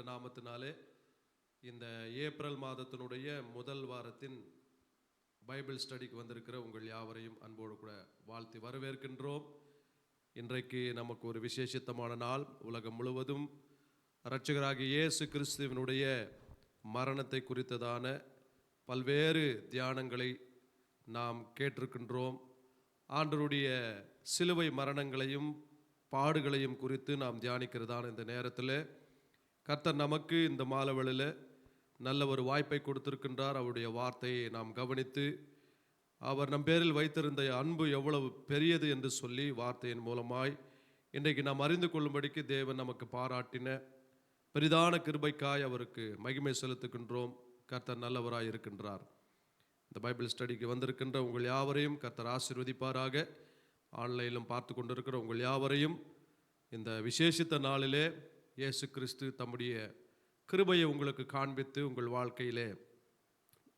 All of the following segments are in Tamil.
நாமத்தினாலே இந்த ஏப்ரல் மாதத்தினுடைய முதல் வாரத்தின் பைபிள் ஸ்டடிக்கு வந்திருக்கிற உங்கள் யாவரையும் அன்போடு கூட வாழ்த்தி வரவேற்கின்றோம். இன்றைக்கு நமக்கு ஒரு விசேஷித்தமான நாள். உலகம் முழுவதும் இரட்சகராகிய இயேசு கிறிஸ்துவினுடைய மரணத்தை குறித்ததான பல்வேறு தியானங்களை நாம் கேட்டிருக்கின்றோம். ஆண்டவருடைய சிலுவை மரணங்களையும் பாடுகளையும் குறித்து நாம் தியானிக்கிறதான இந்த நேரத்தில் கர்த்தர் நமக்கு இந்த மாலைவேளையில் நல்ல ஒரு வாய்ப்பை கொடுத்திருக்கின்றார். அவருடைய வார்த்தையை நாம் கவனித்து அவர் நம் பேரில் வைத்திருந்த அன்பு எவ்வளவு பெரியது என்று சொல்லி வார்த்தையின் மூலமாய் இன்றைக்கு நாம் அறிந்து கொள்ளும்படிக்கு தேவன் நமக்கு பாராட்டின பெரிதான கிருபைக்காய் அவருக்கு மகிமை செலுத்துகின்றோம். கர்த்தர் நல்லவராய் இருக்கின்றார். இந்த பைபிள் ஸ்டடிக்கு வந்திருக்கின்ற உங்கள் யாவரையும் கர்த்தர் ஆசீர்வதிப்பாராக. ஆன்லைனிலும் பார்த்து கொண்டிருக்கிற உங்கள் யாவரையும் இந்த விசேஷித்த நாளிலே இயேசு கிறிஸ்து தம்முடைய கிருபையை உங்களுக்கு காண்பித்து உங்கள் வாழ்க்கையிலே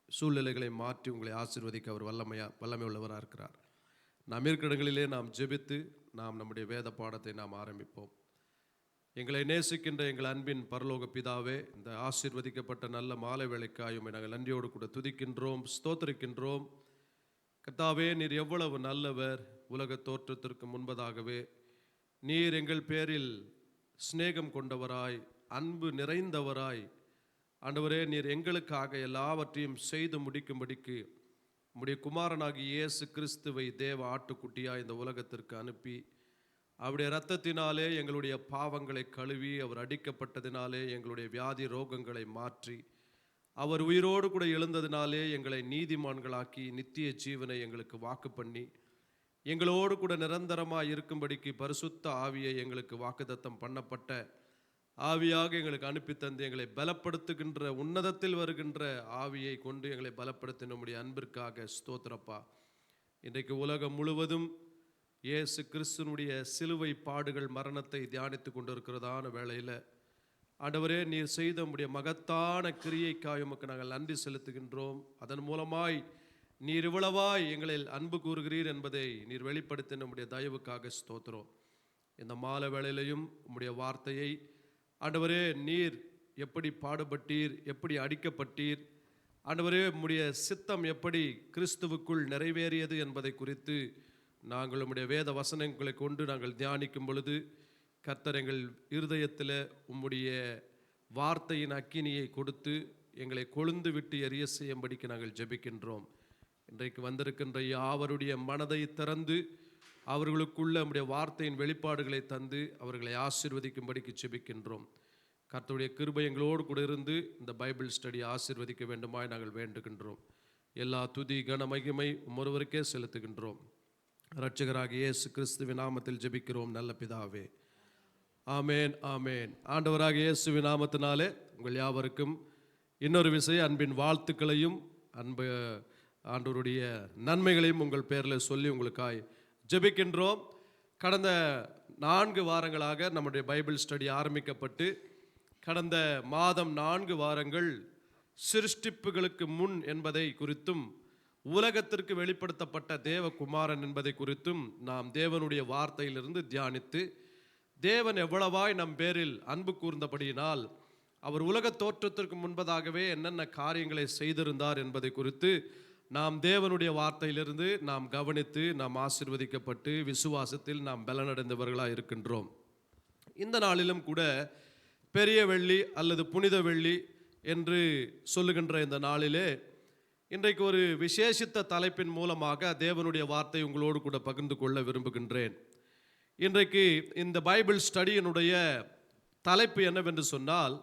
சூழ்நிலைகளை மாற்றி உங்களை ஆசீர்வதிக்க அவர் வல்லமை உள்ளவராக இருக்கிறார். நாம் இருக்கிற இடங்களிலே நாம் ஜெபித்து நாம் நம்முடைய வேத பாடத்தை நாம் ஆரம்பிப்போம். எங்களை நேசிக்கின்ற எங்கள் அன்பின் பரலோக பிதாவே, இந்த ஆசீர்வதிக்கப்பட்ட நல்ல மாலை வேளைக்காயும் நாங்கள் நன்றியோடு கூட துதிக்கின்றோம், ஸ்தோத்திரிக்கின்றோம். கர்த்தாவே, நீர் எவ்வளவு நல்லவர். உலக தோற்றத்திற்கு முன்பதாகவே நீர் எங்கள் பேரில் சிநேகம் கொண்டவராய், அன்பு நிறைந்தவராய், ஆண்டவரே, நீர் எங்களுக்காக எல்லாவற்றையும் செய்து முடிக்கும்படிக்கு உம்முடைய குமாரனாகிய இயேசு கிறிஸ்துவை தேவ ஆட்டுக்குட்டியாய் இந்த உலகத்திற்கு அனுப்பி அவருடைய இரத்தத்தினாலே எங்களுடைய பாவங்களை கழுவி, அவர் அடிக்கப்பட்டதினாலே எங்களுடைய வியாதி ரோகங்களை மாற்றி, அவர் உயிரோடு கூட எழுந்ததினாலே எங்களை நீதிமான்களாக்கி நித்திய ஜீவனை எங்களுக்கு வாக்கு பண்ணி எங்களோடு கூட நிரந்தரமாக இருக்கும்படிக்கு பரிசுத்த ஆவியை எங்களுக்கு வாக்குத்தத்தம் பண்ணப்பட்ட ஆவியாக எங்களுக்கு அனுப்பி தந்து எங்களை பலப்படுத்துகின்ற உன்னதத்தில் வருகின்ற ஆவியை கொண்டு எங்களை பலப்படுத்த நம்முடைய அன்பிற்காக ஸ்தோத்திரப்பா. இன்றைக்கு உலகம் முழுவதும் இயேசு கிறிஸ்துனுடைய சிலுவை பாடுகள் மரணத்தை தியானித்து கொண்டிருக்கிறதான வேளையில் ஆண்டவரே, நீர் செய்த நம்முடைய மகத்தான கிரியைக்காய் உமக்கு நாங்கள் நன்றி செலுத்துகின்றோம். அதன் மூலமாய் நீர் இவ்வளவாய் எங்களில் அன்பு கூறுகிறீர் என்பதை நீர் வெளிப்படுத்த நம்முடைய தயவுக்காக ஸ்தோத்திரம். இந்த மாலை வேளையிலையும் உம்முடைய வார்த்தையை ஆண்டவரே, நீர் எப்படி பாடுபட்டீர், எப்படி அடிக்கப்பட்டீர், ஆண்டவரே, உம்முடைய சித்தம் எப்படி கிறிஸ்துவுக்குள் நிறைவேறியது என்பதை குறித்து நாங்கள் உம்முடைய வேத வசனங்களை கொண்டு நாங்கள் தியானிக்கும் பொழுது கர்த்தர் எங்கள் இருதயத்தில் உம்முடைய வார்த்தையின் அக்கினியை கொடுத்து எங்களை கொழுந்து விட்டு எரிய செய்யும்படிக்கு நாங்கள் ஜெபிக்கின்றோம். இன்றைக்கு வந்திருக்கின்ற யாவருடைய மனதை திறந்து அவர்களுக்குள்ள நம்முடைய வார்த்தையின் வெளிப்பாடுகளை தந்து அவர்களை ஆசீர்வதிக்கும்படிக்கு ஜெபிக்கின்றோம். கர்த்தருடைய கிருபை எங்களோடு கூட இருந்து இந்த பைபிள் ஸ்டடி ஆசீர்வதிக்க வேண்டுமாய் நாங்கள் வேண்டுகின்றோம். எல்லா துதி கன மகிமை ஒருவருக்கே செலுத்துகின்றோம். இரட்சகராகிய இயேசு கிறிஸ்துவின் நாமத்தில் ஜெபிக்கிறோம் நல்ல பிதாவே, ஆமேன் ஆமேன். ஆண்டவராகிய இயேசுவின் நாமத்தினாலே உங்கள் யாவருக்கும் இன்னொரு விஷயம் அன்பின் வாழ்த்துக்களையும் அன்பு ஆண்டவருடைய நன்மைகளையும் உங்கள் பேரில் சொல்லி உங்களுக்காய் ஜெபிக்கின்றோம். கடந்த 4 வாரங்களாக நம்முடைய பைபிள் ஸ்டடி ஆரம்பிக்கப்பட்டு கடந்த மாதம் 4 வாரங்கள் சிருஷ்டிப்புகளுக்கு முன் என்பதை குறித்தும் உலகத்திற்கு வெளிப்படுத்தப்பட்ட தேவகுமாரன் என்பதை குறித்தும் நாம் தேவனுடைய வார்த்தையிலிருந்து தியானித்து தேவன் எவ்வளவாய் நம் பேரில் அன்பு கூர்ந்தபடியினால் அவர் உலக தோற்றத்திற்கு முன்பதாகவே என்னென்ன காரியங்களை செய்திருந்தார் என்பதை குறித்து நாம் தேவனுடைய வார்த்தையிலிருந்து நாம் கவனித்து நாம் ஆசீர்வதிக்கப்பட்டு விசுவாசத்தில் நாம் பலனடைந்தவர்களாக இருக்கின்றோம். இந்த நாளிலும் கூட பெரிய வெள்ளி அல்லது புனித வெள்ளி என்று சொல்லுகின்ற இந்த நாளிலே இன்றைக்கு ஒரு விசேஷித்த தலைப்பின் மூலமாக தேவனுடைய வார்த்தை உங்களோடு கூட பகிர்ந்து கொள்ள விரும்புகின்றேன். இன்றைக்கு இந்த பைபிள் ஸ்டடியினுடைய தலைப்பு என்னவென்று சொன்னால்,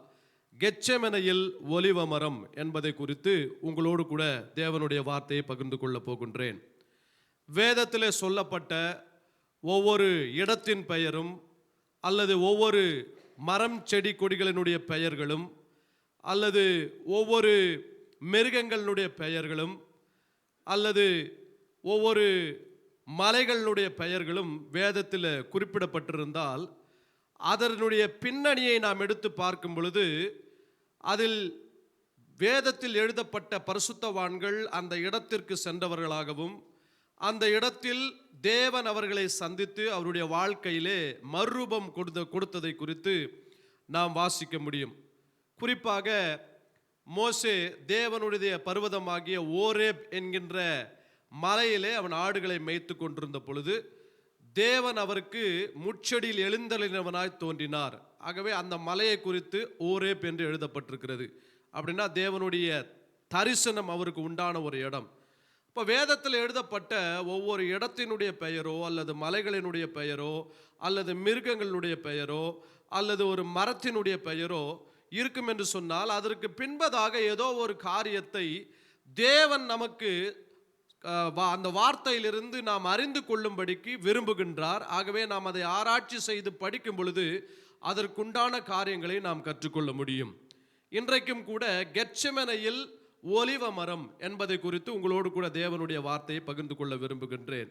கெத்செமனையில் ஒலிவ மரம் என்பதை குறித்து உங்களோடு கூட தேவனுடைய வார்த்தையை பகிர்ந்து கொள்ள போகின்றேன். வேதத்திலே சொல்லப்பட்ட ஒவ்வொரு இடத்தின் பெயரும் அல்லது ஒவ்வொரு மரம் செடி கொடிகளினுடைய பெயர்களும் அல்லது ஒவ்வொரு மிருகங்களினுடைய பெயர்களும் அல்லது ஒவ்வொரு மலைகளினுடைய பெயர்களும் வேதத்தில் குறிப்பிடப்பட்டிருந்தால் அதனுடைய பின்னணியை நாம் எடுத்து பார்க்கும் பொழுது அதில் வேதத்தில் எழுதப்பட்ட பரிசுத்தவான்கள் அந்த இடத்திற்கு சென்றவர்களாகவும் அந்த இடத்தில் தேவன் அவர்களை சந்தித்து அவருடைய வாழ்க்கையிலே மறுரூபம் கொடுத்ததை குறித்து நாம் வாசிக்க முடியும். குறிப்பாக மோசே தேவனுடைய பர்வதமாகிய ஓரேப் என்கின்ற மலையிலே அவன் ஆடுகளை மேய்த்து கொண்டிருந்த பொழுது தேவன் அவருக்கு முச்செடியில் எழுந்தருளினவனாய் தோன்றினார். ஆகவே அந்த மலையை குறித்து ஓரேப் என்று எழுதப்பட்டிருக்கிறது. அப்படின்னா தேவனுடைய தரிசனம் அவருக்கு உண்டான ஒரு இடம். இப்போ வேதத்தில் எழுதப்பட்ட ஒவ்வொரு இடத்தினுடைய பெயரோ அல்லது மலைகளினுடைய பெயரோ அல்லது மிருகங்களுடைய பெயரோ அல்லது ஒரு மரத்தினுடைய பெயரோ இருக்கும் என்று சொன்னால் அதற்கு பின்பதாக ஏதோ ஒரு காரியத்தை தேவன் நமக்கு அந்த வார்த்தையிலிருந்து நாம் அறிந்து கொள்ளும்படிக்கு விரும்புகின்றார். ஆகவே நாம் அதை ஆராய்ச்சி செய்து படிக்கும் பொழுது அதற்குண்டான காரியங்களை நாம் கற்றுக்கொள்ள முடியும். இன்றைக்கும் கூட கெத்செமனையில் ஒலிவ மரம் என்பதை குறித்து உங்களோடு கூட தேவனுடைய வார்த்தையை பகிர்ந்து கொள்ள விரும்புகின்றேன்.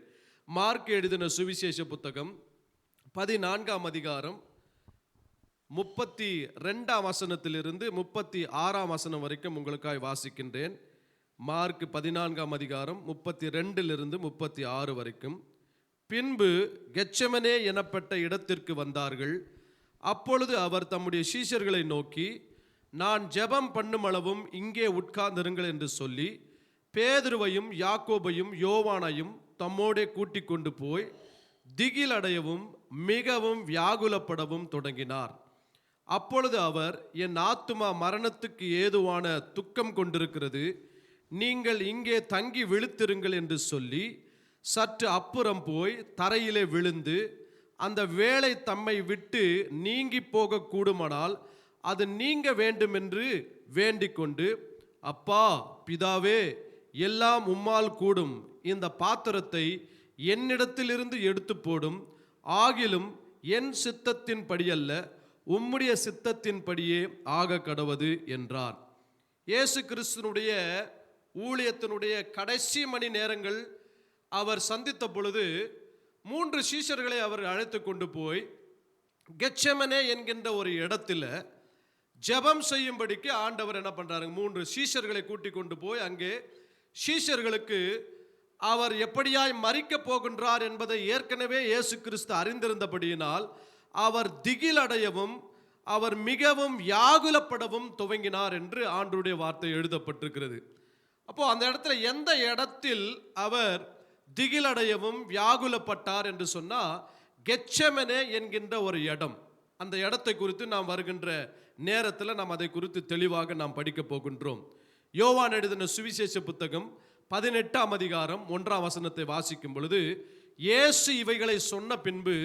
மார்க் எழுதின சுவிசேஷ புத்தகம் 14ஆம் அதிகாரம் 32ஆம் வசனத்திலிருந்து 36ஆம் வசனம் வரைக்கும் உங்களுக்காய் வாசிக்கின்றேன். மார்க் 14ஆம் அதிகாரம் 32லிருந்து 36 வரைக்கும். பின்பு கெத்செமனே எனப்பட்ட இடத்திற்கு வந்தார்கள். அப்பொழுது அவர் தம்முடைய சீஷர்களை நோக்கி, நான் ஜெபம் பண்ணும் அளவும் இங்கே உட்கார்ந்திருங்கள் என்று சொல்லி பேதுருவையும் யாக்கோபையும் யோவானையும் தம்மோடே கூட்டிக் கொண்டு போய் திகிலடையவும் மிகவும் வியாகுலப்படவும் தொடங்கினார். அப்பொழுது அவர், என் ஆத்துமா மரணத்துக்கு ஏதுவான துக்கம் கொண்டிருக்கிறது, நீங்கள் இங்கே தங்கி விழித்திருங்கள் என்று சொல்லி சற்று அப்புறம் போய் தரையிலே விழுந்து அந்த வேளை தம்மை விட்டு நீங்கி போக கூடுமானால் அது நீங்க வேண்டும் என்று வேண்டிக் கொண்டு, அப்பா பிதாவே, எல்லாம் உம்மால் கூடும், இந்த பாத்திரத்தை என்னிடத்திலிருந்து எடுத்து போடும், ஆகிலும் என் சித்தத்தின் படியல்ல உம்முடைய சித்தத்தின் படியே ஆக கடவது என்றார். இயேசு கிறிஸ்துனுடைய ஊழியத்தினுடைய கடைசி மணி நேரங்கள் அவர் சந்தித்த பொழுது 3 சீஷர்களை அவர் அழைத்து கொண்டு போய் கெத்செமனே என்கின்ற ஒரு இடத்துல ஜெபம் செய்யும்படிக்கு ஆண்டவர் என்ன பண்றாரு, 3 சீஷர்களை கூட்டிக் கொண்டு போய் அங்கே சீஷர்களுக்கு அவர் எப்படியாய் மரிக்க போகின்றார் என்பதை ஏற்கனவே இயேசு கிறிஸ்து அறிந்திருந்தபடியினால் அவர் திகிலடையவும் அவர் மிகவும் வியாகுலப்படவும் துவங்கினார் என்று ஆண்டவருடைய வார்த்தை எழுதப்பட்டிருக்கிறது. அப்போ அந்த இடத்துல எந்த இடத்தில் அவர் திகிலடையவும் வியாகுலப்பட்டார் என்று சொன்னா கெத்செமனே என்கின்ற ஒரு இடம். அந்த இடத்தை குறித்து நாம் வருகின்ற நேரத்தில் நாம் அதை குறித்து தெளிவாக நாம் படிக்க போகின்றோம். யோவான் எழுதின சுவிசேஷ புத்தகம் 18ஆம் அதிகாரம் 1ஆம் வசனத்தை வாசிக்கும் பொழுது, இயேசு இவைகளை சொன்ன பின்பு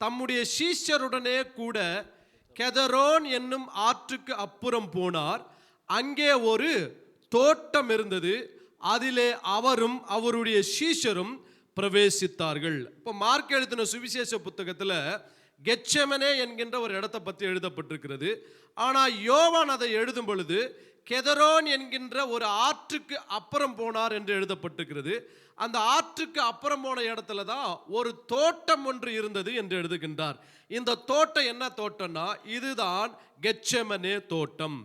தம்முடைய சீஷருடனே கூட கெதரோன் என்னும் ஆற்றுக்கு அப்புறம் போனார். அங்கே ஒரு தோட்டம் இருந்தது, அதிலே அவரும் அவருடைய சீஷரும் பிரவேசித்தார்கள். இப்போ மார்க் எழுதின சுவிசேஷ புத்தகத்தில் கெத்செமனே என்கின்ற ஒரு இடத்தை பற்றி எழுதப்பட்டிருக்கிறது. ஆனால் யோவான் அதை எழுதும் பொழுது கெதரோன் என்கின்ற ஒரு ஆற்றுக்கு அப்புறம் போனார் என்று எழுதப்பட்டிருக்கிறது. அந்த ஆற்றுக்கு அப்புறம் போன இடத்துல தான் ஒரு தோட்டம் ஒன்று இருந்தது என்று எழுதுகின்றார். இந்த தோட்டம் என்ன தோட்டம்னா இதுதான் கெத்செமனே தோட்டம்.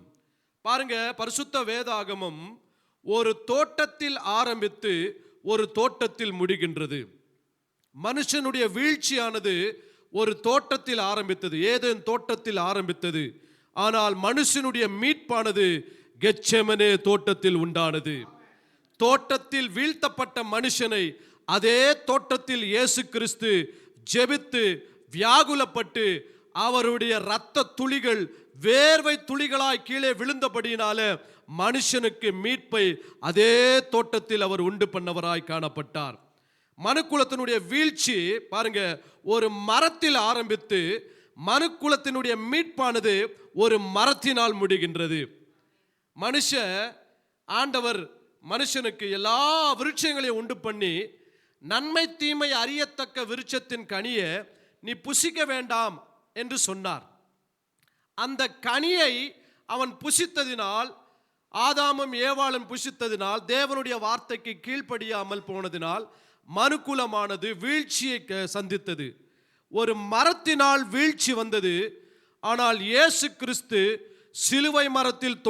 பாருங்க, பரிசுத்த வேதாகமம் ஒரு தோட்டத்தில் ஆரம்பித்து ஒரு தோட்டத்தில் முடிகின்றது. மனுஷனுடைய வீழ்ச்சியானது ஒரு தோட்டத்தில் ஆரம்பித்தது, ஏதேன் தோட்டத்தில் ஆரம்பித்தது. ஆனால் மனுஷனுடைய மீட்பானது கெத்செமனே தோட்டத்தில் உண்டானது. தோட்டத்தில் வீழ்த்தப்பட்ட மனுஷனை அதே தோட்டத்தில் இயேசு கிறிஸ்து ஜெபித்து வியாகுலப்பட்டு அவருடைய இரத்த துளிகள் வேர்வை துளிகளாய் கீழே விழுந்தபடியினால மனுஷனுக்கு மீட்பை அதே தோட்டத்தில் அவர் உண்டு பண்ணவராய் காணப்பட்டார். மனுக்குலத்தினுடைய வீழ்ச்சி பாருங்க, ஒரு மரத்தில் ஆரம்பித்து மனுக்குலத்தினுடைய மீட்பானது ஒரு மரத்தினால் முடிகின்றது. ஆண்டவர் மனுஷனுக்கு எல்லா விருட்சங்களையும் உண்டு பண்ணி நன்மை தீமை அறியத்தக்க விருட்சத்தின் கனியை நீ புசிக்க வேண்டாம் என்று சொன்னார். அந்த கனியை அவன் புசித்ததினால், ஆதாமும் ஏவாளும் புசித்ததினால், தேவனுடைய வார்த்தைக்கு கீழ்ப்படியாமல் போனதினால் மனுக்குலமானது வீழ்ச்சியை சந்தித்தது. ஒரு மரத்தினால் வீழ்ச்சி வந்தது. ஆனால் இயேசு கிறிஸ்து சிலுவை மரத்தில்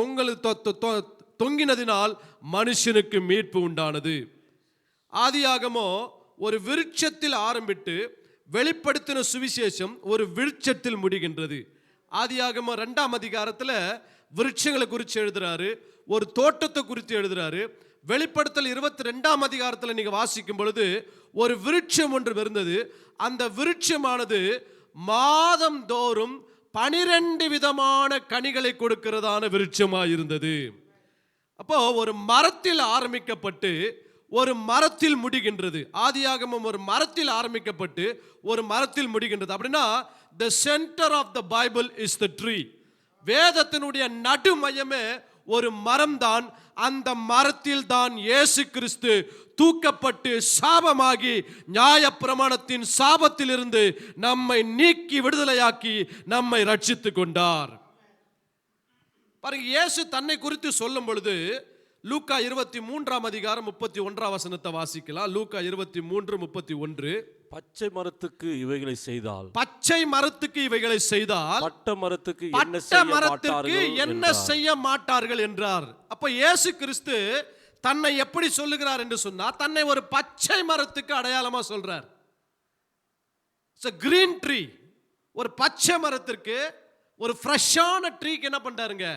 தொங்கினதினால் மனுஷனுக்கு மீட்பு உண்டானது. ஆதியாகமோ ஒரு விருட்சத்தில் ஆரம்பித்து வெளிப்படுத்தின சுவிசேஷம் ஒரு விருட்சத்தில் முடிகின்றது. ஆதியாகமோ 2ஆம் அதிகாரத்தில் விருட்சங்களை குறித்து எழுதுறாரு, ஒரு தோட்டத்தை குறித்து எழுதுறாரு. வெளிப்படுத்தல் 22ஆம் அதிகாரத்தில் நீங்க வாசிக்கும் பொழுது ஒரு விருட்சம் ஒன்று இருந்தது. அந்த விருட்சமானது மாதம் தோறும் 12 விதமான கனிகளை கொடுக்கிறதான விருட்சமாக இருந்தது. அப்போ ஒரு மரத்தில் ஆரம்பிக்கப்பட்டு ஒரு மரத்தில் முடிகின்றது. ஆதியாகமம் ஒரு மரத்தில் ஆரம்பிக்கப்பட்டு ஒரு மரத்தில் முடிகின்றது. அப்படின்னா the center of the Bible is the tree. வேதத்தினுடைய நடு மையமே ஒரு மரம் தான். அந்த மரத்தில் தான் இயேசு கிறிஸ்து தூக்கப்பட்டு சாபமாகி நியாயப்பிரமாணத்தின் சாபத்திலிருந்து நம்மை நீக்கி விடுதலையாக்கி நம்மை ரட்சித்துக் கொண்டார். பாருங்க, இயேசு தன்னை குறித்து சொல்லும் பொழுது லூக்கா 23ஆம் அதிகாரம் 31ஆம் வசனத்தை வாசிக்கலாம். லூக்கா 23:31. பச்சை மரத்துக்கு இவைகளை செய்தால், பச்சை மரத்துக்கு இவைகளை செய்தால் பட்ட மரத்துக்கு என்ன செய்ய மாட்டார்கள் என்றார். அப்ப இயேசு கிறிஸ்து தன்னை எப்படி சொல்லுகிறார் என்று சொன்னார், தன்னை ஒரு பச்சை மரத்துக்கு அடையாளமா சொல்றார். கிரீன் ட்ரீ, ஒரு பச்சை மரத்திற்கு, ஒரு ஃப்ரெஷ்ஷான ட்ரீக்கு என்ன பண்றாருங்க,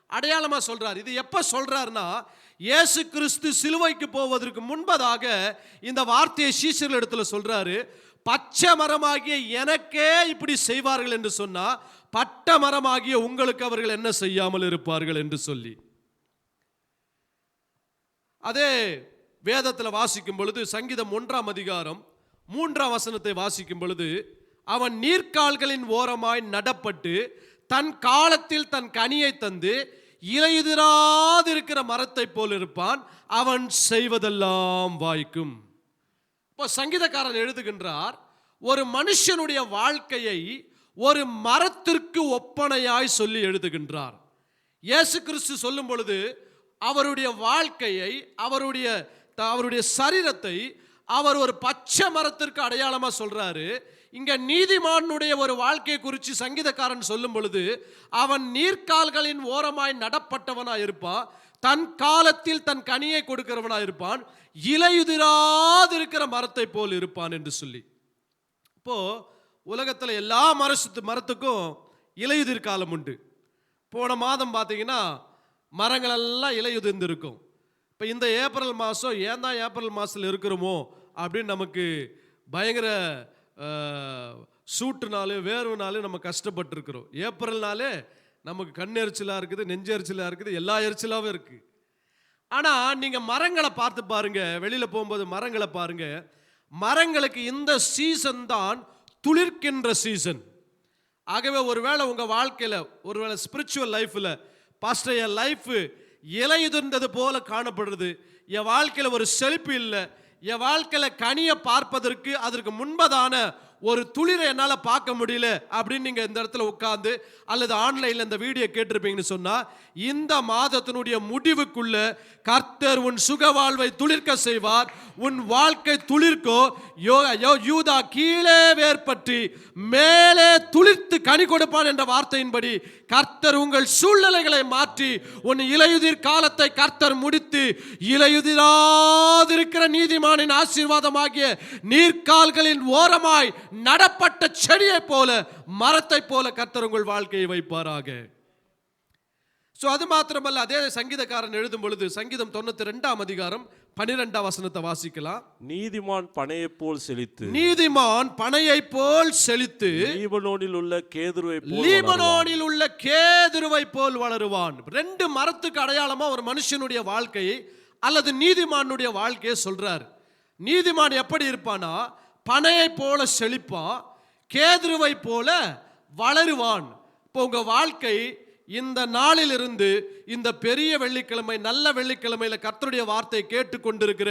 அடையாளமா சொல்றார். இது எப்ப சொல்றாருன்னா, இயேசு கிறிஸ்து சிலுவைக்கு போவதற்கு முன்பதாக இந்த வார்த்தையை சீஷர்கள் இடத்துல சொல்றாரு. பச்சை மரமாகிய எனக்கே இப்படி செய்வார்கள் என்று சொன்னா, பட்ட மரமாகிய உங்களுக்கு அவர்கள் என்ன செய்யாமல் இருப்பார்கள் என்று சொல்லி. அதே வேதத்தில் வாசிக்கும் பொழுது சங்கீதம் 1ஆம் அதிகாரம் 3ஆம் வசனத்தை வாசிக்கும் பொழுது, அவன் நீர்க்கால்களின் ஓரமாய் நடப்பட்டு தன் காலத்தில் தன் கனியை தந்து இலையுதிராதிருக்கிற மரத்தை போல் இருப்பான், அவன் செய்வதெல்லாம் வாய்க்கும். இப்போ சங்கீதக்காரன் எழுதுகின்றார், ஒரு மனுஷனுடைய வாழ்க்கையை ஒரு மரத்திற்கு ஒப்பனையாய் சொல்லி எழுதுகின்றார். இயேசு கிறிஸ்து சொல்லும் பொழுது அவருடைய வாழ்க்கையை, அவருடைய சரீரத்தை அவர் ஒரு பச்சை மரத்திற்கு அடையாளமா சொல்றாரு. இங்க நீதிமானுடைய ஒரு வாழ்க்கையை குறித்து சங்கீதக்காரன் சொல்லும் பொழுது, அவன் நீர்க்கால்களின் ஓரமாய் நடப்பட்டவனாய் இருப்பான், தன் காலத்தில் தன் கனியை கொடுக்கிறவனாய் இருப்பான், இலையுதிராதிருக்கிற மரத்தை போல் இருப்பான் என்று சொல்லி. இப்போ உலகத்தில் எல்லா மரத்துக்கும் இலையுதிர் காலம் உண்டு. போன மாதம் பார்த்தீங்கன்னா மரங்கள் எல்லாம் இலையுதிர்ந்து இருக்கும். இப்போ இந்த ஏப்ரல் மாதம் ஏன் தான் ஏப்ரல் மாதத்தில் இருக்கிறோமோ அப்படின்னு நமக்கு பயங்கர சூட்டுனாலே வேர்வுனாலே நம்ம கஷ்டப்பட்டுருக்கிறோம். ஏப்ரல்னாலே நமக்கு கண்ணெரிச்சலாக இருக்குது, நெஞ்செரிச்சலாக இருக்குது, எல்லா எரிச்சலாகவும் இருக்குது. ஆனால் நீங்கள் மரங்களை பார்த்து பாருங்க, வெளியில் போகும்போது மரங்களை பாருங்க, மரங்களுக்கு இந்த சீசன் தான் துளிர்க்கின்ற சீசன். ஆகவே ஒருவேளை உங்கள் வாழ்க்கையில், ஒருவேளை ஸ்பிரிச்சுவல் லைஃப்பில், பாஸ்டர் என் லைஃபு இலையுதிர்ந்தது போல காணப்படுறது, என் வாழ்க்கையில் ஒரு செழிப்பு இல்லை, என் வாழ்க்கையில் கனியை பார்ப்பதற்கு அதற்கு முன்பதான ஒரு துளிரை என்னால் பார்க்க முடியல அப்படின்னு நீங்கள் இந்த இடத்துல உட்கார்ந்து அல்லது ஆன்லைனில் இந்த வீடியோ கேட்டிருப்பீங்கன்னு சொன்னால், இந்த மாதத்தினுடைய முடிவுக்குள்ள கர்த்தர் உன் சுக வாழ்வை துளிர்க்க செய்வார். உன் வாழ்க்கை துளிர்க்கோ, யூதா கீழே வேர்பற்றி மேலே துளிர்த்து கனி கொடுப்பான் என்ற வார்த்தையின்படி கர்த்தர் உங்கள் சூழ்நிலைகளை மாற்றி உன் இலையுதிர் காலத்தை கர்த்தர் முடித்து இலையுதிராதிருக்கிற நீதிமானின் ஆசீர்வாதமாகிய நீர்க்கால்களின் ஓரமாய் நடப்பட்ட செடியை போல, மரத்தை போல கர்த்தர் உங்கள் வாழ்க்கையை வைப்பாராக. அது மாத்திரமல்ல, அதே சங்கீதக்காரன் எழுதும் பொழுது சங்கீதம் 92ஆம் அதிகாரம் 12ஆம் வசனத்தை வாசிக்கலாம். நீதிமான் பனையை போல் செழித்து, நீதிமான் பனையை போல் செழித்து லீபனோனில் உள்ள கேதுருவை போல் வளருவான். ரெண்டு மரத்துக்கு அடையாளமா ஒரு மனுஷனுடைய வாழ்க்கையை அல்லது நீதிமானுடைய வாழ்க்கையை சொல்றார். நீதிமான் எப்படி இருப்பானா, பனையை போல செழிப்பான், கேதுருவை போல வளருவான். இப்போ உங்க வாழ்க்கை இந்த நாளிலிருந்து இந்த பெரிய வெள்ளிக்கிழமை, நல்ல வெள்ளிக்கிழமையில கர்த்தருடைய வார்த்தை கேட்டுக்கொண்டிருக்கிற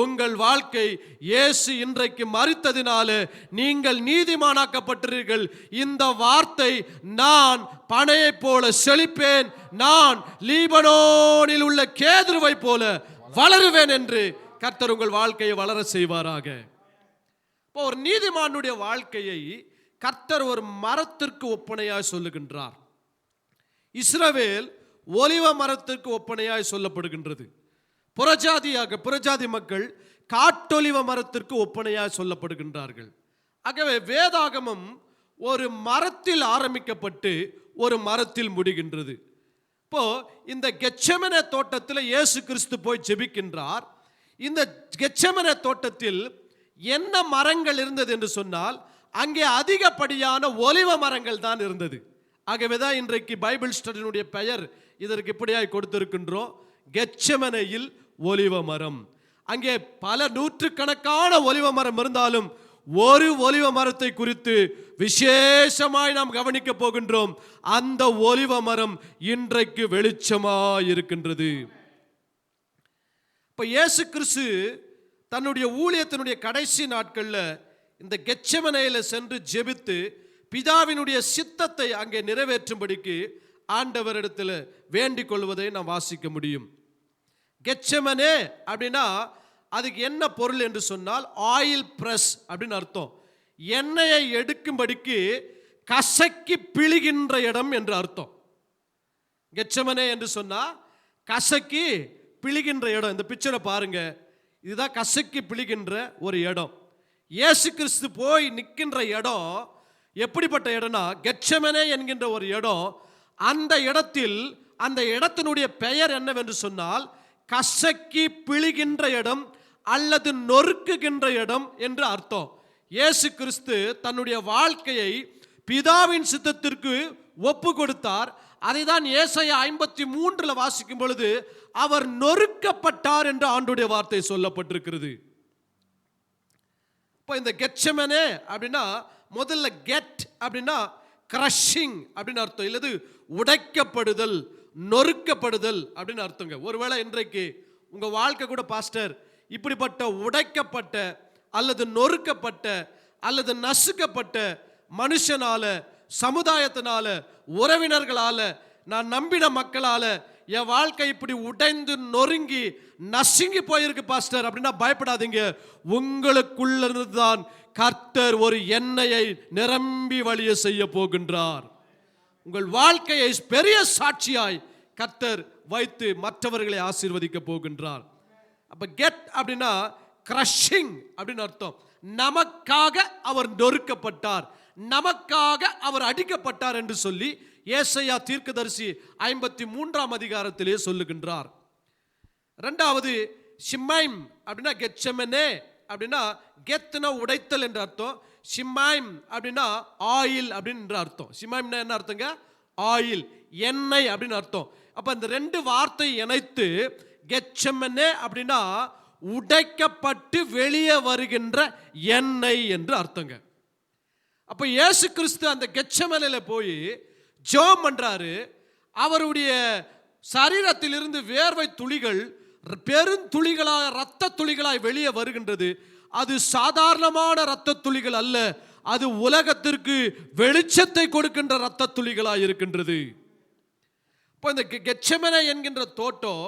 உங்கள் வாழ்க்கை, இயேசு இன்றைக்கு மரித்ததினால நீங்கள் நீதிமானாக்கப்பட்டீர்கள். இந்த வார்த்தை, நான் பனையை போல செழிப்பேன், நான் லீபனோனில் உள்ள கேதுருவை போல வளருவேன் என்று கர்த்தர் உங்கள் வாழ்க்கையை வளர செய்வாராக. இப்போ ஒரு நீதிமானுடைய வாழ்க்கையை கர்த்தர் ஒரு மரத்திற்கு ஒப்பனையாய் சொல்லுகின்றார். இஸ்ரவேல் ஒலிவ மரத்திற்கு ஒப்பனையாய் சொல்லப்படுகின்றது. புறஜாதி மக்கள் காட்டொலிவ மரத்திற்கு ஒப்பனையாய் சொல்லப்படுகின்றார்கள். ஆகவே வேதாகமம் ஒரு மரத்தில் ஆரம்பிக்கப்பட்டு ஒரு மரத்தில் முடிகின்றது. இப்போ இந்த கெத்செமனே தோட்டத்தில் இயேசு கிறிஸ்து போய் ஜெபிக்கின்றார். இந்த கெத்செமனே தோட்டத்தில் என்ன மரங்கள் இருந்தது என்று சொன்னால் அங்கே அதிகப்படியான ஒலிவ மரங்கள் தான் இருந்தது. ஆகவேதான் இன்றைக்கு பைபிள் ஸ்டடியினுடைய பெயர் இதற்கு இப்படியாய் கொடுத்திருக்கின்றோம், கெத்செமனேயில் ஒலிவ மரம். அங்கே பல நூற்றுக்கணக்கான ஒலிவ மரம் இருந்தாலும் ஒரு ஒலிவ மரத்தை குறித்து விசேஷமாய் நாம் கவனிக்க போகின்றோம். அந்த ஒலிவ மரம் இன்றைக்கு வெளிச்சமாய் இருக்கின்றது. இப்ப இயேசு கிறிஸ்து தன்னுடைய ஊழியத்தினுடைய கடைசி நாட்கள்ல இந்த கெத்செமனேயில சென்று ஜெபித்து பிதாவினுடைய சித்தத்தை அங்கே நிறைவேற்றும்படிக்கு ஆண்டவரிடத்தில் வேண்டிக் கொள்வதை நாம் வாசிக்க முடியும். கெத்செமனே அப்படின்னா அதுக்கு என்ன பொருள் என்று சொன்னால் ஆயில் பிரஸ் அப்படின்னு அர்த்தம். எண்ணெயை எடுக்கும்படிக்கு கசக்கி பிழிகின்ற இடம் என்று அர்த்தம். கெத்செமனே என்று சொன்னா கசக்கி பிழிகின்ற இடம். இந்த பிக்சரை பாருங்க, இதுதான் கசக்கி பிழிகின்ற ஒரு இடம். இயேசு கிறிஸ்து போய் நிற்கின்ற இடம் எப்படிப்பட்ட இடம்னா கெத்செமனே என்கின்ற ஒரு இடம். அந்த இடத்தில் அந்த இடத்தினுடைய பெயர் என்னவென்று சொன்னால் கசக்கி பிழிகின்ற இடம் அல்லது நொறுக்குகின்ற இடம் என்று அர்த்தம். இயேசு கிறிஸ்து தன்னுடைய வாழ்க்கையை பிதாவின் சித்தத்திற்கு ஒப்பு கொடுத்தார். அதை தான் ஏசாயா 53 வாசிக்கும் பொழுது அவர் நொறுக்கப்பட்டார் என்று ஆண்டவருடைய வார்த்தை சொல்லப்பட்டிருக்கிறது. இப்போ இந்த கெத்செமனே அப்படின்னா முதல்ல கெட் அப்படின்னா கிரஷிங் அப்படின்னு அர்த்தம், இல்லது உடைக்கப்படுதல், நொறுக்கப்படுதல் அப்படின்னு அர்த்தங்க. ஒருவேளை இன்றைக்கு உங்க வாழ்க்கை கூட பாஸ்டர் இப்படிப்பட்ட உடைக்கப்பட்ட அல்லது நொறுக்கப்பட்ட அல்லது நசுக்கப்பட்ட மனுஷனால, சமுதாயத்தினால, உறவினர்களால, நான் நம்பின மக்களால என் வாழ்க்கை இப்படி உடைந்து நொறுங்கி நசுங்கி போயிருக்கு பாஸ்டர் அப்படின்னா பயப்படாதீங்க. உங்களுக்குள்ளிருந்துதான் கர்த்தர் ஒரு எண்ணெயை நிரம்பி வழிய செய்ய போகின்றார். உங்கள் வாழ்க்கையை பெரிய சாட்சியாய் கர்த்தர் வைத்து மற்றவர்களை ஆசீர்வதிக்க போகின்றார். அப்ப கெட் அப்படின்னா கிரஷிங் அப்படின்னு அர்த்தம். நமக்காக அவர் நொறுக்கப்பட்டார், நமக்காக அவர் அடிக்கப்பட்டார் என்று சொல்லி ஏசாயா தீர்க்கதரிசி 53 அதிகாரத்திலே சொல்லுகின்றார். இரண்டாவது ஷிமைம் அப்படின்னா கெத்செமனே அப்படின்னா கெத்னா உடைத்தல் என்ற அர்த்தம். ஷிமைம் அப்படின்னா ஆயில் அப்படின்னு அர்த்தம். ஷிமைம்னா என்ன அர்த்தங்க? ஆயில், எண்ணெய் அப்படின்னு அர்த்தம். அப்ப இந்த ரெண்டு வார்த்தை இணைத்து கெத்செமனே அப்படின்னா உடைக்கப்பட்டு வெளியே வருகின்ற எண்ணெய் என்று அர்த்தங்க. அப்ப இயேசு கிறிஸ்து அந்த கெத்செமனேல போய் ஜெபம் பண்றாரு. அவருடைய சரீரத்திலிருந்து வேர்வை துளிகள் பெருந்துளிகளாக இரத்த துளிகளாய் வெளியே வருகின்றது. அது சாதாரணமான இரத்த துளிகள் அல்ல, அது உலகத்திற்கு வெளிச்சத்தை கொடுக்கின்ற இரத்த துளிகளாய் இருக்கின்றது. இப்போ இந்த கெத்செமனே என்கின்ற தோட்டம்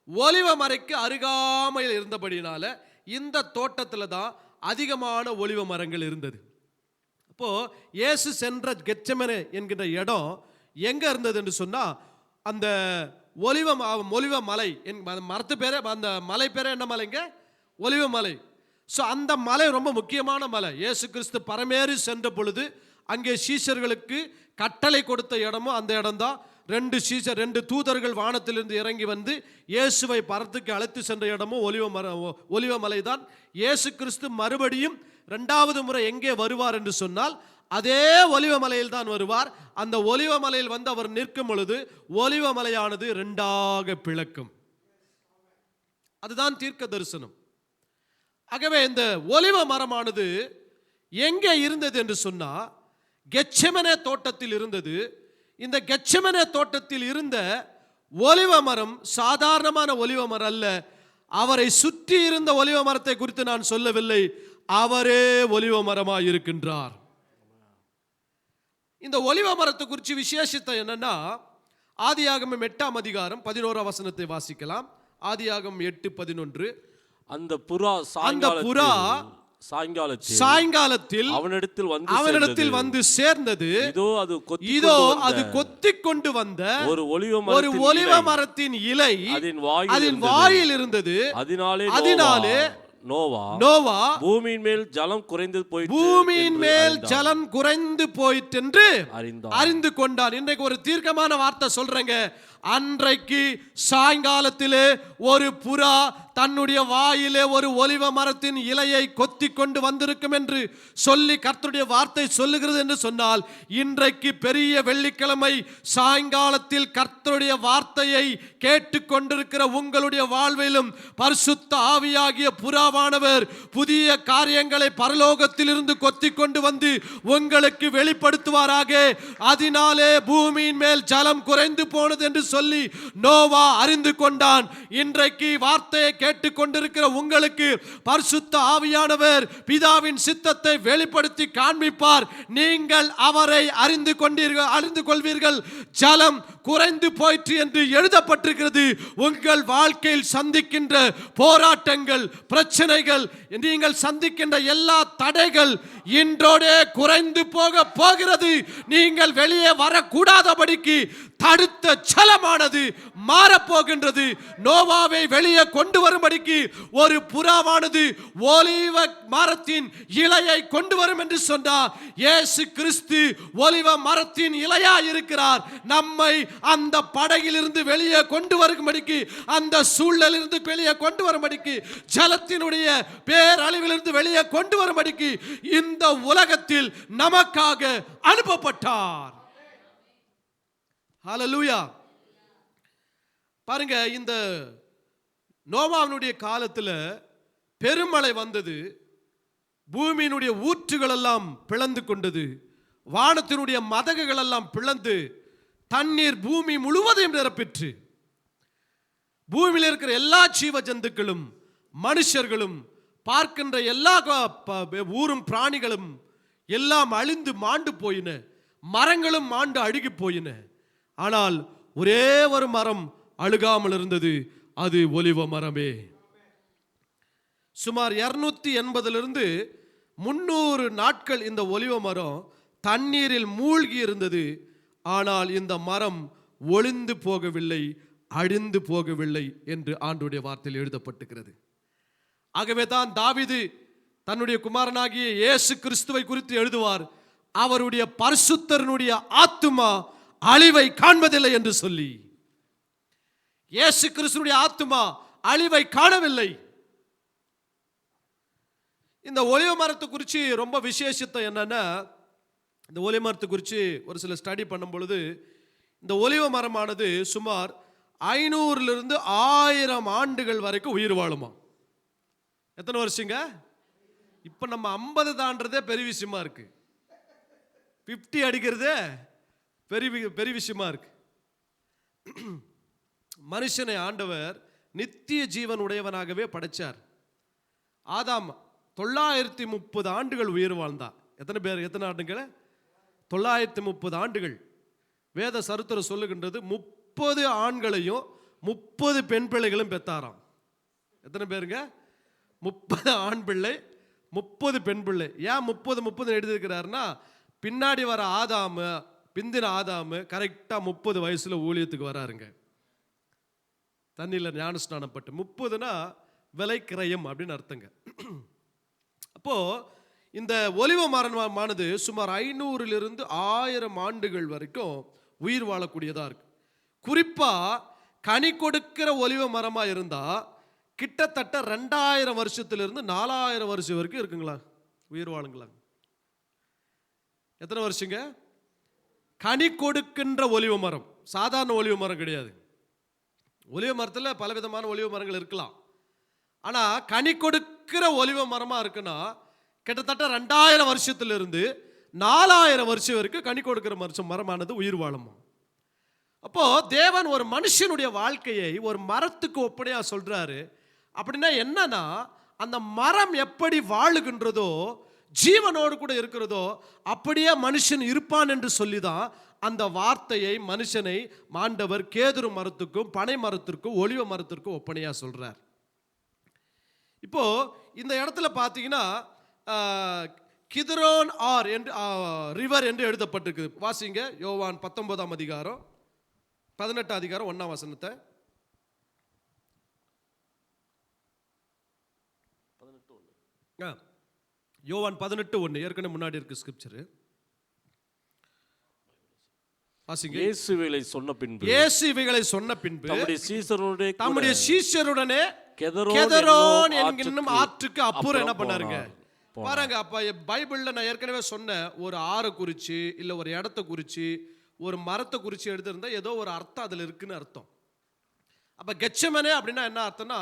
ஒலிவ மரைக்கு அருகாமையில் இருந்தபடினால இந்த தோட்டத்தில் தான் அதிகமான ஒலிவ மரங்கள் இருந்தது. அப்போ இயேசு சென்ற கெத்செமனே என்கின்ற இடம் எங்க இருந்தது என்று சொன்னா அந்த ஒலிவ மலை, மரத்து பேரே, அந்த மலை பேரே என்ன மலைங்க? ஒலிவ மலை. ஸோ அந்த மலை ரொம்ப முக்கியமான மலை. இயேசு கிறிஸ்து பரமேறி சென்ற பொழுது அங்கே சீஷர்களுக்கு கட்டளை கொடுத்த இடமும் அந்த இடம்தான். 2 தூதர்கள் வானத்திலிருந்து இறங்கி வந்து இயேசுவை பரத்துக்கு அழைத்து சென்ற இடமும் ஒலிவ மலை தான். இயேசு கிறிஸ்து மறுபடியும் 2வது முறை எங்கே வருவார் என்று சொன்னால் அதே ஒலிவ மலையில் தான் வருவார். அந்த ஒலிவ மலையில் வந்து அவர் நிற்கும் பொழுது ஒலிவ மலையானது 2ஆக பிளக்கும். அதுதான் தீர்க்க தரிசனம். ஆகவே இந்த ஒலிவ மரமானது எங்கே இருந்தது என்று சொன்னா கெத்செமனே தோட்டத்தில் இருந்தது. இந்த கெத்செமனே தோட்டத்தில் இருந்த ஒலிவ மரம் சாதாரணமான ஒலிவ மரம் அல்ல. அவரை சுற்றி இருந்த ஒலிவ மரத்தை குறித்து நான் சொல்லவில்லை, அவரே ஒலிவ மரமாய் இருக்கின்றார். இந்த ஒலிவ மரத்தை குறித்து விசேஷத்தை என்னன்னா ஆதியாகமம் 8 அதிகாரம் 11 வசனத்தை வாசிக்கலாம். ஆதியாகமம் 8:11. அந்த புறா சாயங்காலத்தில் அவனிடத்தில் வந்து சேர்ந்தது. இதோ அது கொத்திக் கொண்டு வந்த ஒரு ஒலிவ மரத்தின் இலை அதன் வாயில் இருந்தது. அதனாலே நோவா பூமியின் மேல் ஜலம் குறைந்து போயிற்று என்று அறிந்து கொண்டான். இன்றைக்கு ஒரு தீர்க்கமான வார்த்தை சொல்றேங்க. அன்றைக்கு சாயங்காலத்திலே ஒரு புறா தன்னுடைய வாயிலே ஒரு ஒலிவ மரத்தின் இலையை கொத்தி கொண்டு வந்திருக்கும் என்று சொல்லி கர்த்தருடைய வார்த்தை சொல்லுகிறது என்று சொன்னால், இன்றைக்கு பெரிய வெள்ளிக்கிழமை சாயங்காலத்தில் கர்த்தருடைய வார்த்தையை கேட்டுக்கொண்டிருக்கிற உங்களுடைய வாழ்விலும் பரிசுத்த ஆவியாகிய புறாவானவர் புதிய காரியங்களை பரலோகத்திலிருந்து கொத்தி கொண்டு வந்து உங்களுக்கு வெளிப்படுத்துவாராக. அதனாலே பூமியின் மேல் ஜலம் குறைந்து போனது என்று சொல்லி நோவா அறிந்து கொண்டான். இன்றைக்கு வார்த்தையை கேட்டுக்கொண்டிருக்கிற உங்களுக்கு பரிசுத்த ஆவியானவர் பிதாவின் சித்தத்தை வெளிப்படுத்தி காண்பிப்பார். நீங்கள் அவரை அறிந்து கொள்வீர்கள். ஜலம் குறைந்து போயிற்று என்று எழுதப்பட்டிருக்கிறது. உங்கள் வாழ்க்கையில் சந்திக்கின்ற போராட்டங்கள், பிரச்சனைகள், நீங்கள் சந்திக்கின்ற எல்லா தடைகள் இன்றோடே குறைந்து போகிறது. நீங்கள் வெளியே வரக்கூடாதபடிக்கு தடுத்த ஜலமானது மாறப்போகின்றது. நோவாவை வெளியே கொண்டு வரும்படிக்கு ஒரு புறாவானது ஒலிவ மரத்தின் இலையை கொண்டு வரும் என்று சொன்னார். இயேசு கிறிஸ்து ஒலிவ மரத்தின் இலையா இருக்கிறார். நம்மை அந்த படகிலிருந்து வெளியே கொண்டு வரும்படிக்கு, அந்த சூழலிலிருந்து வெளியே கொண்டு வரும்படிக்கு, ஜலத்தினுடைய பேரழிவிலிருந்து வெளியே கொண்டு வரும்படிக்கு இந்த உலகத்தில் நமக்காக அனுப்பப்பட்டார். ஹல்லேலூயா. பாருங்க, இந்த நோவாவினுடைய காலத்துல பெருமழை வந்தது. பூமியினுடைய ஊற்றுகள் எல்லாம் பிளந்து கொண்டது. வானத்தினுடைய மதகுகள் எல்லாம் பிளந்து தண்ணீர் பூமி முழுவதையும் நிரப்பிற்று. பூமியில் இருக்கிற எல்லா ஜீவ ஜந்துக்களும், மனுஷர்களும், பார்க்கின்ற எல்லா ஊரும் பிராணிகளும் எல்லாம் அழிந்து மாண்டு போயின. மரங்களும் மாண்டு அழுகி போயின. ஆனால் ஒரே ஒரு மரம் அழுகாமல் இருந்தது. அது ஒலிவ மரமே. சுமார் 280 300 நாட்கள் இந்த ஒலிவ மரம் தண்ணீரில் மூழ்கி இருந்தது. ஆனால் இந்த மரம் ஒளிந்து போகவில்லை, அழிந்து போகவில்லை என்று ஆண்டவருடைய வார்த்தையில் எழுதப்பட்டிருக்கிறது. ஆகவே தான் தாவீது தன்னுடைய குமாரனாகிய இயேசு கிறிஸ்துவை குறித்து எழுதுவார், அவருடைய பரிசுத்தருடைய ஆத்துமா அழிவை காண்பதில்லை என்று சொல்லி. இயேசு கிறிஸ்துடைய ஆத்துமா அழிவை காணவில்லை. இந்த ஒலிவ மரத்தை குறித்து ரொம்ப விசேஷத்தை என்னன்னா, இந்த ஒலிவ மரத்தை குறித்து ஒரு சில ஸ்டடி பண்ணும் பொழுது, இந்த ஒலிவ மரமானது சுமார் 500 1000 ஆண்டுகள் வரைக்கும் உயிர் வாழுமா. எத்தனை வருஷங்க? இப்ப நம்ம 50 தாண்டதே பெரிய விஷயமா இருக்கு. 50 அடிக்கிறதே பெரிய விஷயமா இருக்கு. மனுஷனை ஆண்டவர் நித்திய ஜீவன் உடையவனாகவே படைச்சார். ஆதாம் 930 ஆண்டுகள் உயிர் வாழ்ந்தான். எத்தனை ஆண்டுகள்? 930 ஆண்டுகள். வேத சரித்திரம் சொல்லுகின்றது 30 ஆண்களையும் 30 பெண் பிள்ளைகளும் பெற்றாராம். எத்தனை பேருங்க? 30 ஆண் பிள்ளை 30 பெண் பிள்ளை. ஏன் 30 எழுதியிருக்கிறாருன்னா, பின்னாடி வர ஆதாமு, பிந்தின ஆதாமு கரெக்டா 30 வயசுல ஊழியத்துக்கு வராருங்க. தண்ணியில் ஞானஸ்நானம் பட்டு 30னா விலை கிரயம் அப்படின்னு அர்த்தங்க. அப்போ இந்த ஒலிவ மரமானது சுமார் 500 1000 ஆண்டுகள் வரைக்கும் உயிர் வாழக்கூடியதா இருக்கு. குறிப்பா கனி கொடுக்கிற ஒலிவ மரமா இருந்தா கிட்டத்தட்ட 2000 வருஷத்திலிருந்து 4000 வருஷம் வரைக்கும் இருக்குங்களா, உயிர் வாழுங்களா. எத்தனை வருஷங்க? கனி கொடுக்கின்ற ஒலிவ மரம், சாதாரண ஒலிவ மரம் கிடையாது. ஒலிவ மரத்தில் பலவிதமான ஒலிவ மரங்கள் இருக்கலாம். ஆனா கனி கொடுக்கிற ஒலிவ மரமா இருக்குன்னா கிட்டத்தட்ட 2000 வருஷத்திலிருந்து 4000 வருஷம் வரைக்கும் கனி கொடுக்கிற மரமானது உயிர் வாழுமா. அப்போ தேவன் ஒரு மனுஷனுடைய வாழ்க்கையை ஒரு மரத்துக்கு ஒப்படையா சொல்றாரு. அப்படின்னா என்னன்னா, அந்த மரம் எப்படி வாழுகின்றதோ, ஜீவனோடு கூட இருக்கிறதோ, அப்படியே மனுஷன் இருப்பான் என்று சொல்லிதான் அந்த வார்த்தையை மனுஷனை ஆண்டவர் கேதுரு மரத்துக்கும் பனை மரத்திற்கும் ஒலிவ மரத்திற்கும் ஒப்பனையா சொல்றார். இப்போ இந்த இடத்துல பார்த்தீங்கன்னா கித்ரோன் ஆர் என்று ரிவர் என்று எழுதப்பட்டிருக்கு. வாசிங்க யோவான் 19 அதிகாரம் 18 அதிகாரம் 1 வசனத்தை. யோவான் 18:1 ஏற்கனவே முன்னாடி இருக்கு ஸ்கிரிப்சர். வாசிங்க. இயேசுவைகளை சொன்ன பின்பு இயேசு இவைகளை சொன்ன பின்பு தம்முடைய சீசருடனே கெதரோன் என்கிற ஆற்றுக்கு அப்புறம் என்ன பண்ணாருங்க பாருங்க. அப்ப பைபிள்ல நான் ஏற்கனவே சொன்ன ஒரு ஆறு குறிச்சு இல்ல ஒரு இடத்தை குறிச்சு ஒரு மரத்தை குறிச்சு எடுத்திருந்தா ஏதோ ஒரு அர்த்தம் அதுல இருக்குன்னு அர்த்தம். அப்ப கெத்செமனே அப்படின்னா என்ன அர்த்தம்னா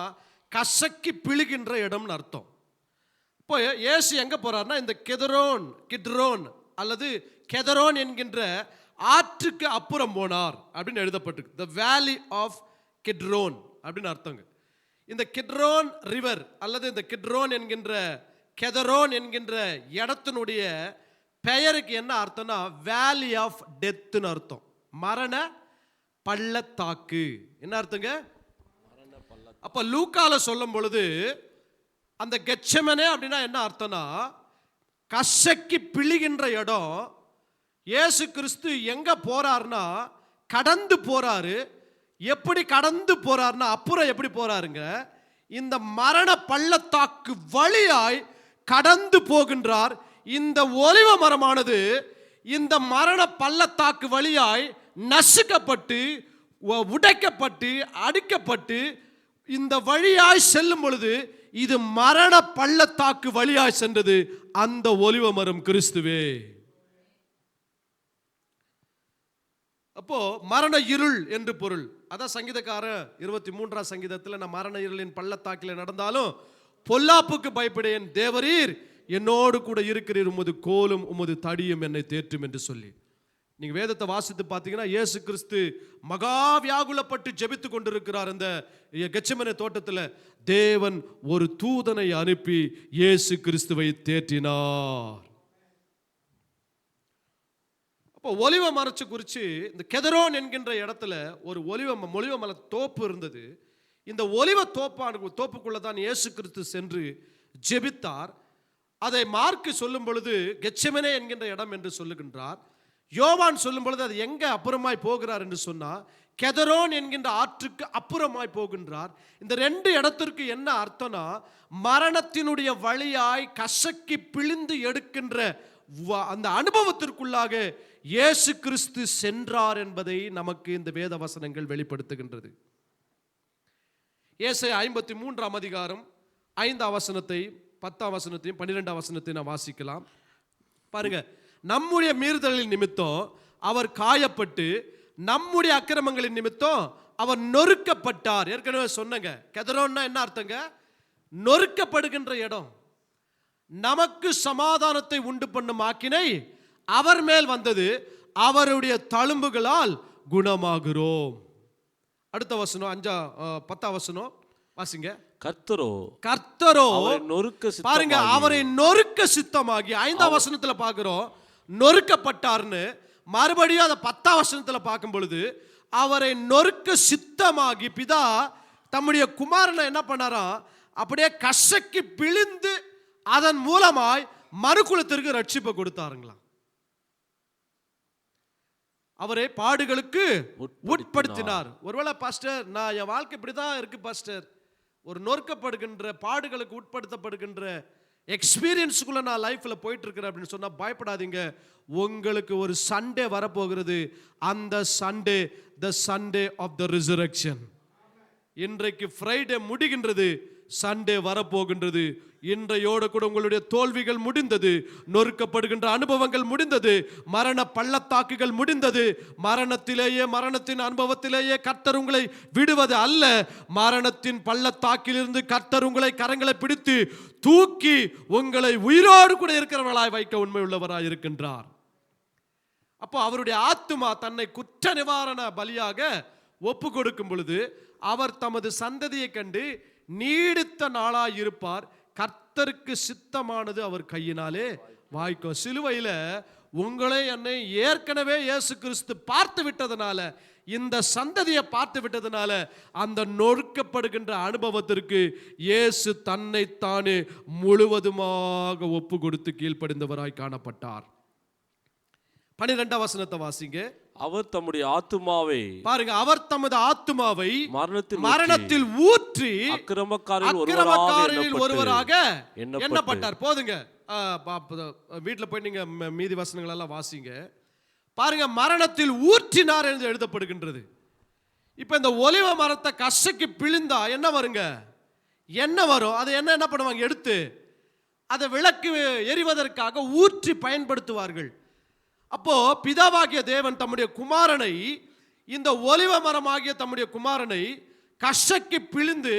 கசக்கி பிழுகின்ற இடம்னு அர்த்தம். இப்போ இயேசு எங்க போறாருன்னா இந்த கிட்ரோன் அல்லது கெதரோன் என்கின்ற ஆற்றுக்கு அப்புறம் போனார் அப்படின்னு எழுதப்பட்டிருக்கு. த வேலி ஆஃப் கிட்ரோன் அப்படின்னு அர்த்தங்க. இந்த கிட்ரோன் ரிவர் அல்லது இந்த கிட்ரோன் என்கின்ற கெதரோன் என்கின்ற இடத்தினுடைய பெயருக்கு என்ன அர்த்தம்னா வேலி ஆஃப் டெத்னு அர்த்தம். மரண பள்ளத்தாக்கு என்ன அர்த்தங்க. அப்ப லூக்கால சொல்லும் பொழுது அந்த கெத்செமனே அப்படின்னா என்ன அர்த்தம்னா கசக்கி பிழிகின்ற இடம். இயேசு கிறிஸ்து எங்க போறாருன்னா கடந்து போறாரு. எப்படி கடந்து போறாருன்னா அப்புறம் எப்படி போறாருங்க இந்த மரண பள்ளத்தாக்கு வழியாய் கடந்து போகின்றார். இந்த ஒலிவ மரமானது இந்த மரண பள்ளத்தாக்கு வழியாய் நசுக்கப்பட்டு உடைக்கப்பட்டு அடிக்கப்பட்டு இந்த வழியாய் செல்லும் பொழுது இது மரண பள்ளத்தாக்கு வழியாய் சென்றது அந்த ஒலிவ மரம் கிறிஸ்துவே. அப்போ மரண இருள் என்று பொருள். அதான் சங்கீதக்காரர் 23ஆம் சங்கீதத்தில் நான் மரண இருளின் பள்ளத்தாக்கில் நடந்தாலும் பொல்லாப்புக்கு பயப்படேன், தேவரீர் என்னோடு கூட இருக்கிறீர், உமது கோலும் உமது தடியும் என்னை தேற்றும் என்று சொல்லி. நீங்க வேதத்தை வாசித்து பார்த்தீங்கன்னா இயேசு கிறிஸ்து மகா வியாகுலப்பட்டு ஜெபித்து கொண்டிருக்கிறார். அந்த கெத்செமனே தோட்டத்தில் தேவன் ஒரு தூதனை அனுப்பி இயேசு கிறிஸ்துவை தேற்றினார். அப்போ ஒலிவ மரத்தை குறித்து இந்த கெதரோன் என்கின்ற இடத்துல ஒரு ஒலிவ மர தோப்பு இருந்தது. இந்த ஒலிவ தோப்புக்குள்ள தான் இயேசு கிறிஸ்து சென்று ஜெபித்தார். அதை மார்க்கு சொல்லும் பொழுது கெத்செமனே என்கின்ற இடம் என்று சொல்லுகின்றார். யோவான் சொல்லும் பொழுது அது எங்க அப்புறமாய் போகிறார் என்று சொன்னா கெதரோன் என்கின்ற ஆற்றுக்கு அப்புறமாய் போகின்றார். இந்த ரெண்டு இடத்திற்கு என்ன அர்த்தம்னா மரணத்தினுடைய வழியாய் கசக்கி பிழிந்து எடுக்கின்ற அந்த அனுபவத்திற்குள்ளாக இயேசு கிறிஸ்து சென்றார் என்பதை நமக்கு இந்த வேத வசனங்கள் வெளிப்படுத்துகின்றது. ஏசாயா 53ஆம் அதிகாரம் 5ஆம் வசனத்தை 10ஆம் வசனத்தையும் 12ஆம் வசனத்தை நான் வாசிக்கலாம். பாருங்க. நம்முடைய மீறுதலின் நிமித்தம் அவர் காயப்பட்டு நம்முடைய அக்கிரமங்களின் நிமித்தம் அவர் நொறுக்கப்பட்டார். ஏற்கனவே சொன்னங்க கெதரோன்னா என்ன அர்த்தங்க நொறுக்கப்படுகின்ற இடம். நமக்கு சமாதானத்தை உண்டு பண்ணும் ஆக்கினை அவர் மேல் வந்தது, அவருடைய தழும்புகளால் குணமாகிறோம். அடுத்த வசனம் 10ஆம் வசனம் வாசிங்க. கர்த்தரோ பாருங்க அவரை நொறுக்க சித்தமாகி 5ஆம் வசனத்துல பார்க்கிறோம் நொறுக்கப்பட்டார்னு. மறுபடியும் அதை 10ஆம் வசனத்துல பார்க்கும் பொழுது அவரை நொறுக்க சித்தமாகி பிதா தம்முடைய குமாரனை என்ன பண்ணாராம் அப்படியே கசக்கி பிழிந்து அதன் மூலமாய் மனுக்குலத்திற்கு ரட்சிப்பை கொடுத்தாருங்களா. அவரை பாடுகளுக்கு உட்படுத்தினார். ஒருவேளை பாஸ்டர் நான் என் வாழ்க்கை இப்படிதான் இருக்கு பாஸ்டர், ஒரு நொறுக்கப்படுகின்ற பாடுகளுக்கு உட்படுத்தப்படுகின்ற எக்ஸ்பீரியன்ஸுக்குள்ள நான் லைஃப்ல போயிட்டு இருக்கிறேன் அப்படின்னு சொன்னா பயப்படாதீங்க. உங்களுக்கு ஒரு சண்டே வரப்போகிறது. அந்த Sunday the Sunday of the resurrection. இன்றைக்கு ஃப்ரைடே முடிகின்றது, சண்டே வரப்போகின்றது. இன்றையோடு கூட உங்களுடைய தோல்விகள் முடிந்தது, நொறுக்கப்படுகின்ற அனுபவங்கள் முடிந்தது, மரண பள்ளத்தாக்குகள் முடிந்தது. மரணத்தின் அனுபவத்திலேயே கர்த்தர் உங்களை விடுவது அல்ல. மரணத்தின் பள்ளத்தாக்கிலிருந்து கர்த்தர் உங்களை கரங்களை பிடித்து தூக்கி உங்களை உயிரோடு கூட இருக்கிறவர்களாய் வைக்க உண்மை உள்ளவராய் இருக்கின்றார். அப்போ அவருடைய ஆத்துமா தன்னை குற்ற நிவாரண பலியாக ஒப்பு கொடுக்கும் பொழுது அவர் தமது சந்ததியை கண்டு நீடித்த நாளாய் இருப்பார். கர்த்தருக்கு சித்தமானது அவர் கையினாலே வாய்க்கும். சிலுவையில உங்களை என்னை ஏற்கனவே இயேசு கிறிஸ்து பார்த்து விட்டதனால, இந்த சந்ததியை பார்த்து விட்டதனால அந்த நொறுக்கப்படுகின்ற அனுபவத்திற்கு இயேசு தன்னைத்தானே முழுவதுமாக ஒப்பு கொடுத்து கீழ்ப்படிந்தவராய் காணப்பட்டார். 12ஆம் வசனத்தை வாசிங்க. அவர் தம்முடைய ஆத்துமாவை பாருங்க, அவர் தமது ஆத்துமாவை மரணத்தில் ஊற்றி அக்கிரமக்காரரில் ஒருவராக எண்ணப்பட்டார். போதுங்க, வீட்டில் போய் நீங்க மீதி வசனங்கள் எல்லாம் வாசிங்க. பாருங்க, மரணத்தில் ஊற்றினார் என்று எழுதப்படுகின்றது. இப்ப இந்த ஒலிவ மரத்தை கசக்கி பிழிந்தா என்ன வருங்க? என்ன வரும்? அதை என்ன பண்ணுவாங்க? எடுத்து அதை விளக்கு எரிவதற்காக ஊற்றி பயன்படுத்துவார்கள். அப்போ பிதாவாகிய தேவன் தம்முடைய குமாரனை, இந்த ஒலிவ மரமாகிய தம்முடைய குமாரனை கசக்கி பிழிந்து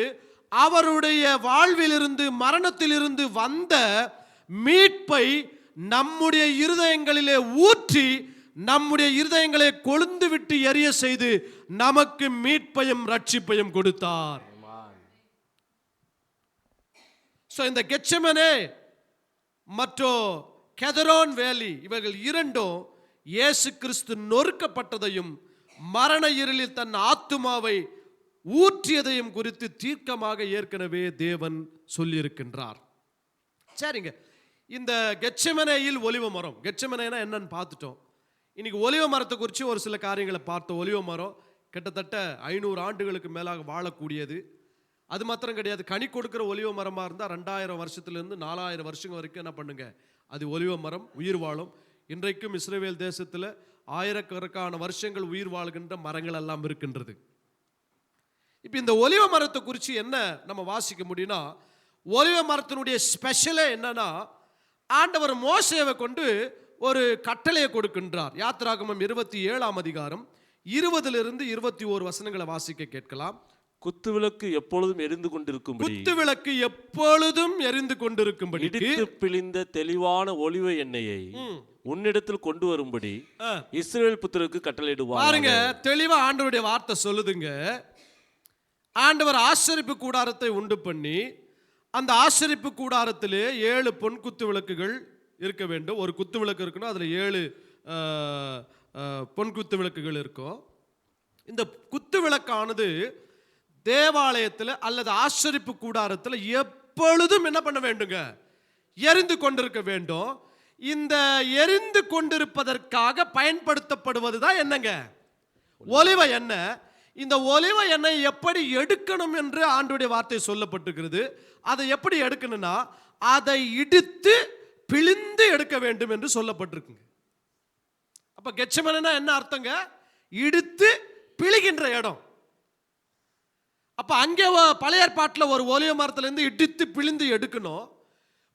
அவருடைய வாழ்விலிருந்து, மரணத்திலிருந்து வந்த மீட்பை நம்முடைய இருதயங்களிலே ஊற்றி, நம்முடைய இருதயங்களை கொழுந்து விட்டு எரிய செய்து நமக்கு மீட்பையும் ரட்சிப்பையும் கொடுத்தார். இந்த கெத்செமனே மற்றும் கெதரோன் வேலி, இவர்கள் இரண்டும் இயேசு கிறிஸ்து நொறுக்கப்பட்டதையும் மரண இருளில் தன் ஆத்துமாவை ஊற்றியதையும் குறித்து தீர்க்கமாக ஏற்கனவே தேவன் சொல்லியிருக்கின்றார். சரிங்க, இந்த கெத்செமனேயில் ஒலிவ மரம், கெத்செமனேனா என்னன்னு பார்த்துட்டோம். இன்னைக்கு ஒலிவ மரத்தை குறித்து ஒரு சில காரியங்களை பார்த்தோம். ஒலிவ மரம் கிட்டத்தட்ட 500 ஆண்டுகளுக்கு மேலாக வாழக்கூடியது. அது மாத்திரம் கிடையாது, கனி கொடுக்கிற ஒலிவ மரமாக இருந்தால் 2000 வருஷத்துலேருந்து 4000 வருஷம் வரைக்கும் என்ன பண்ணுங்க, அது ஒலிவ மரம் உயிர் வாழும். இன்றைக்கும் இஸ்ரவேல் தேசத்தில் ஆயிரக்கணக்கான வருஷங்கள் உயிர் வாழ்கின்ற மரங்கள் எல்லாம் இருக்கின்றது. இப்போ இந்த ஒலிவ மரத்தை குறித்து என்ன நம்ம வாசிக்க முடியும்னா, ஒலிவ மரத்தினுடைய ஸ்பெஷலே என்னன்னா, ஆண்டவர் மோசேவை கொண்டு ஒரு கட்டளையை கொடுக்கின்றார். யாத்திராகமம் 27ஆம் அதிகாரம் 20லிருந்து 21 வசனங்களை வாசிக்க கேட்கலாம். குத்துவிளக்கு எப்பொழுதும் எரிந்து கொண்டிருக்கும்படி, குத்துவிளக்கு எப்பொழுதும் எரிந்து கொண்டிருக்கும்படி இடித்து பிழிந்த தெளிவான ஒலிவ எண்ணெயை உன்னிடத்தில் கொண்டு வரும்படி இஸ்ரவேல் புத்திரருக்கு கட்டளையிடுவார். பாருங்க, தெளிவா ஆண்டவருடைய வார்த்தை சொல்லுதுங்க. ஆண்டவர் ஆசரிப்பு கூடாரத்தை உண்டு பண்ணி, அந்த ஆசரிப்பு கூடாரத்திலே 7 பொன் குத்து விளக்குகள் இருக்க வேண்டும். ஒரு குத்து விளக்கு இருக்கணும், அதில் 7 பொன் குத்து விளக்குகள் இருக்கும். இந்த குத்து விளக்கானது தேவாலயத்தில் அல்லது ஆசரிப்பு கூடாரத்தில் எப்பொழுதும் என்ன பண்ண வேண்டுங்க? எரிந்து கொண்டிருக்க வேண்டும். இந்த எரிந்து கொண்டிருப்பதற்காக பயன்படுத்தப்படுவது தான் என்னங்க? ஒலிவ எண்ணெய். இந்த ஒலிவ எண்ணெய் எப்படி எடுக்கணும் என்று ஆண்டவருடைய வார்த்தை சொல்லப்பட்டிருக்கிறது. அதை எப்படி எடுக்கணும்னா, அதை இடித்து பிழிந்து எடுக்க வேண்டும் என்று சொல்லப்பட்டிருக்குங்க. அப்ப கெத்செமனேனா என்ன அர்த்தங்க? இடித்து பிழிகின்ற இடம். அப்ப அங்கே பழைய ஏற்பாட்டில் ஒரு ஒலிவ மரத்திலிருந்து இடித்து பிழிந்து எடுக்கணும்.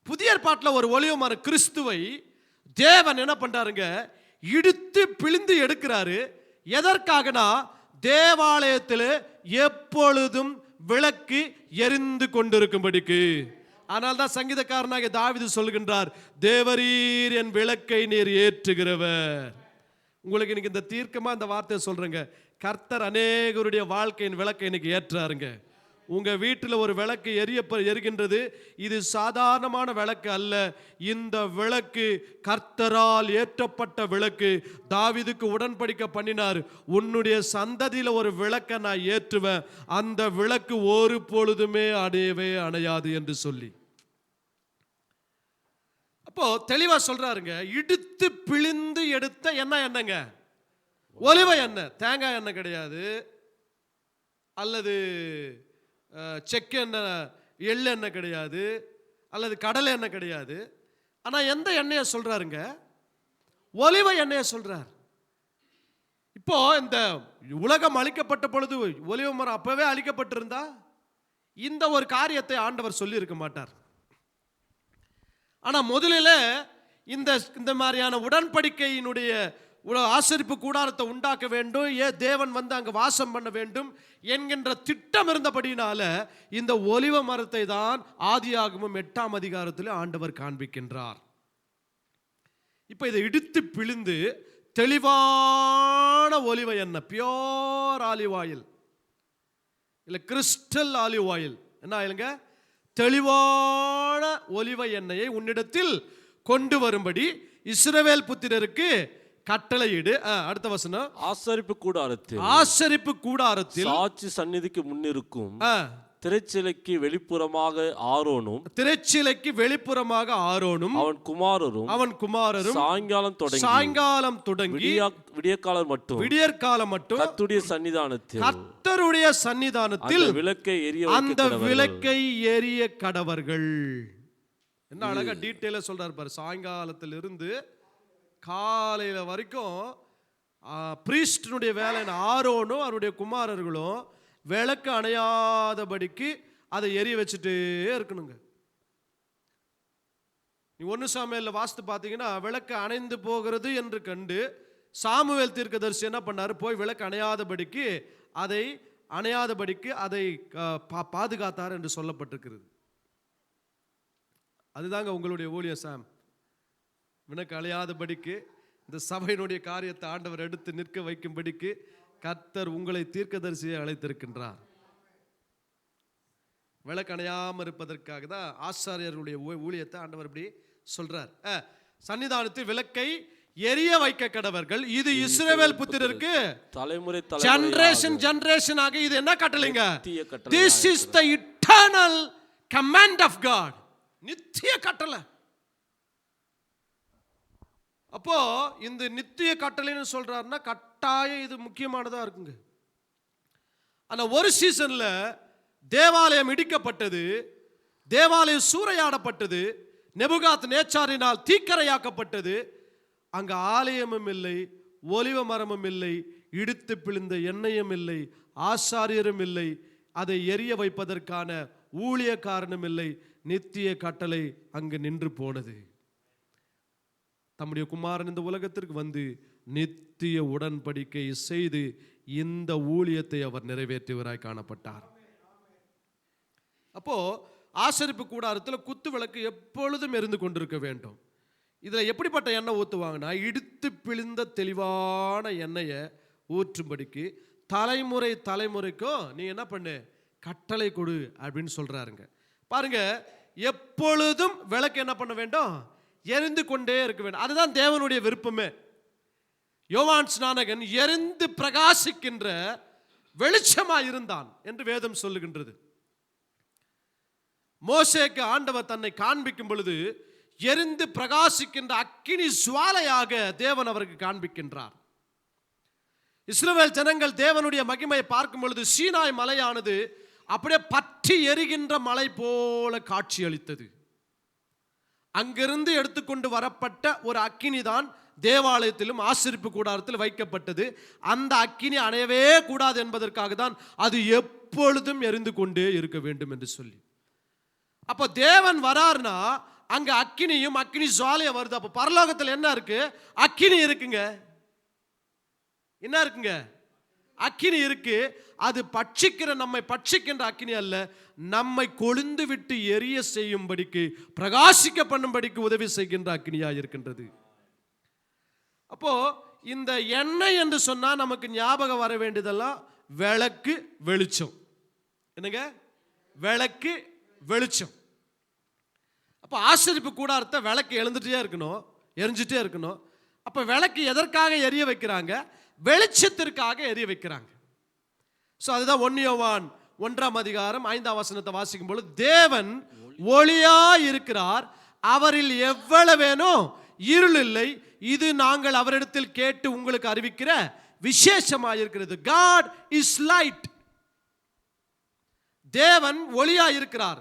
புதிய ஏற்பாட்டில் ஒரு ஒலிவ மரம் கிறிஸ்துவை தேவன் என்ன பண்றாருங்க? இடித்து பிழிந்து எடுக்கிறாரு. எதற்காகனா, தேவாலயத்தில் எப்பொழுதும் விளக்கு எரிந்து கொண்டிருக்கும்படிக்கு. ஆனால் தான் சங்கீதக்காரனாகிய தாவீது சொல்கின்றார், தேவரீர் என் விளக்கை நீர் ஏற்றுகிறவர். உங்களுக்கு இன்னைக்கு இந்த தீர்க்கமா இந்த வார்த்தையை சொல்றேங்க. கர்த்தர் அநேகருடைய வாழ்க்கையின் விளக்கை இன்னைக்கு ஏற்றாருங்க. உங்க வீட்டில் ஒரு விளக்கு எரிகின்றது. இது சாதாரணமான விளக்கு அல்ல. இந்த விளக்கு கர்த்தரால் ஏற்றப்பட்ட விளக்கு. தாவீதுக்கு உடன்படிக்கை பண்ணினார், உன்னுடைய சந்ததியில ஒரு விளக்கை நான் ஏற்றுவேன், அந்த விளக்கு ஒரு பொழுதுமே அணையவே அணையாது என்று சொல்லி. அப்போ தெளிவா சொல்றாருங்க, இடித்து பிழிந்து எடுத்த என்னங்க? ஒலிவ எண்ணெய். தேங்காய் எண்ணெய் கிடையாது, அல்லது செக்கு எண்ணெய், எள்ளு எண்ணெய் கிடையாது, அல்லது கடலை எண்ணெய் கிடையாது. ஆனால் எந்த எண்ணெயை சொல்றாருங்க? ஒலிவ எண்ணெயை சொல்றார். இப்போ இந்த உலகம் அழிக்கப்பட்ட பொழுது ஒலிவ மரம் அப்பவே அழிக்கப்பட்டிருந்தா இந்த ஒரு காரியத்தை ஆண்டவர் சொல்லி இருக்க மாட்டார். ஆனா முதலில் இந்த மாதிரியான உடன்படிக்கையினுடைய ஆசரிப்பு கூடாரத்தை உண்டாக்க வேண்டும், தேவன் வந்து அங்க வாசம் பண்ண வேண்டும் என்கின்ற திட்டம் இருந்தபடினால இந்த ஒலிவ மரத்தை தான் ஆதியாகமம் 8ஆம் அதிகாரத்தில் ஆண்டவர் காண்பிக்கின்றார். இப்ப இதை இடித்து பிழிந்து தெளிவான ஒலிவ எண்ணெய், பியோர் ஆலிவ் ஆயில், இல்ல கிறிஸ்டல் ஆலிவ் ஆயில், என்ன ஆயிலுங்க? தெளிவான ஒலிவ எண்ணெயை உன்னிடத்தில் கொண்டு வரும்படி இஸ்ரவேல் புத்திரருக்கு கட்டளையிடு. அடுத்த வசனம், ஆசரிப்பு கூடாரத்தில் சாட்சி சந்நிதிக்கு முன்னிருக்கும் திரைச்சிலைக்கு வெளிப்புறமாக ஆரோனும் அவன் குமாரரும் சாயங்காலம் தொடங்கி விடியற்காலம் மட்டும் கர்த்தருடைய சன்னிதானத்தில் அந்த விளக்கை எரிய கடவர்கள். என்ன அழகா டீட்டெயிலா சொல்றாரு பாரு. சாயங்காலத்திலிருந்து காலையில வரைக்கும் பிரீஸ்டனுடைய வேலை ஆரோனும் அவருடைய குமாரர்களும் விளக்கு அணையாதபடிக்கு அதை எரிய வச்சுட்டே இருக்கணுங்க. நீ 1 சாமுவேலில் வாசித்து பார்த்தீங்கன்னா விளக்கு அணைந்து போகிறது என்று கண்டு சாமுவேல் தீர்க்கதரிசி என்ன பண்ணாரு, போய் விளக்கு அணையாதபடிக்கு அதை பாதுகாத்தார் என்று சொல்லப்பட்டிருக்கிறது. அதுதாங்க உங்களுடைய ஊழியம் சாம். விளக்கு அணையாதபடிக்கு இந்த சபையினுடைய காரியத்தை ஆண்டவர் எடுத்து நிற்க வைக்கும்படிக்கு கர்த்தர் உங்களை தீர்க்கதரிசியை அழைத்திருக்கின்றார். விளக்கு அணையாமல் இருப்பதற்காக தான் ஆசாரியர்களுடைய ஊழியத்தை ஆண்டவர் இப்படி சொல்றார். சன்னிதானத்தில் விளக்கை எரிய வைக்க கடவர்கள். இது இஸ்ரவேல் புத்திரருக்கு தலைமுறை ஜெனரேஷனாக இது என்ன கட்டளைங்க? This is the eternal command of God. நித்திய கட்டளை. அப்போ இந்த நித்திய கட்டளைன்னு சொல்றாருன்னா கட்டாயம் இது முக்கியமானதா இருக்குங்க. ஆனா ஒரு சீசன்ல தேவாலயம் இடிக்கப்பட்டது, தேவாலயம் சூறையாடப்பட்டது, நெபுகாத் நேச்சாரினால் தீக்கரையாக்கப்பட்டது. அங்க ஆலயமும் இல்லை, ஒலிவ மரமும் இல்லை, இடித்து பிழிந்த எண்ணெயும் இல்லை, ஆசாரியரும் இல்லை, அதை எரிய வைப்பதற்கான ஊழியக்காரனும் இல்லை. நித்திய கட்டளை அங்கு நின்று போனது. தம்முடைய குமாரன் இந்த உலகத்திற்கு வந்து நித்திய உடன்படிக்கை செய்து இந்த ஊழியத்தை அவர் நிறைவேற்றியவராய் காணப்பட்டார். அப்போ ஆசரிப்பு கூடாரத்தில் குத்து விளக்கு எப்பொழுதும் எரிந்து கொண்டிருக்க வேண்டும். இதில் எப்படிப்பட்ட எண்ணெய் ஊற்றுவாங்கன்னா, இடித்து பிழிந்த தெளிவான எண்ணெயை ஊற்றும்படிக்கு தலைமுறைக்கும் நீ என்ன பண்ணு, கட்டளை கொடு அப்படின்னு சொல்றாருங்க. பாருங்க, எப்பொழுதும் விளக்கு என்ன பண்ண வேண்டும், எரிந்து கொண்டே இருக்க வேண்டும். அதுதான் தேவனுடைய விருப்பமே. யோவான் ஸ்நானகன் எரிந்து பிரகாசிக்கின்ற வெளிச்சமாய் இருந்தான் என்று வேதம் சொல்லுகின்றது. மோசேக்கு ஆண்டவர் தன்னை காண்பிக்கும் பொழுது எரிந்து பிரகாசிக்கின்ற அக்கினி சுவாலையாக தேவன் அவருக்கு காண்பிக்கின்றார். இஸ்ரவேல் ஜனங்கள் தேவனுடைய மகிமையை பார்க்கும் பொழுது சீனாய் மலையானது அப்படியே பற்றி எரிகின்ற மலை போல காட்சி அளித்தது. அங்கிருந்து எடுத்துக்கொண்டு வரப்பட்ட ஒரு அக்கினி தான் தேவாலயத்திலும் ஆசரிப்பு கூடாரத்தில் வைக்கப்பட்டது. அந்த அக்கினி அணையவே கூடாது என்பதற்காக தான் அது எப்பொழுதும் எரிந்து கொண்டே இருக்க வேண்டும் என்று சொல்லி. அப்போ தேவன் வரார்னா அங்க அக்கினியும் அக்கினி ஜுவாலையும் வருது. அப்போ பரலோகத்தில் என்ன இருக்கு? அக்கினி இருக்குங்க. என்ன இருக்குங்க? அக்கினி இருக்கு. அது நம்மை பட்சிக்கின்ற அக்கினி அல்ல, நம்மை கொழுந்து விட்டு எரிய செய்யும்படிக்கு, பிரகாசிக்க பண்ணும்படிக்கு உதவி செய்கின்ற அக்கினியா இருக்கின்றது. அப்போ இந்த எண்ணெய் என்று சொன்னா நமக்கு ஞாபகம் வர வேண்டியதெல்லாம் விளக்கு, வெளிச்சம். என்னங்க? விளக்கு, வெளிச்சம். அப்போ ஆசரிப்பு கூடாரத்தை விளக்கு எழுந்துட்டே இருக்கணும், எரிஞ்சிட்டே இருக்கணும். அப்போ விளக்கு எதற்காக எரிய வைக்கிறாங்க? வெளிச்சத்திற்காக எரிய வைக்கிறாங்க. ஸோ அதுதான் 1 யோவான் 1:5 வாசிக்கும் பொழுது, தேவன் ஒளியா இருக்கிறார், அவரில் எவ்வளவேனோ இருள் இல்லை, இது நாங்கள் அவரிடத்தில் கேட்டு உங்களுக்கு அறிவிக்கிற விசேஷமாக இருக்கிறது. God is light. தேவன் ஒளியா இருக்கிறார்.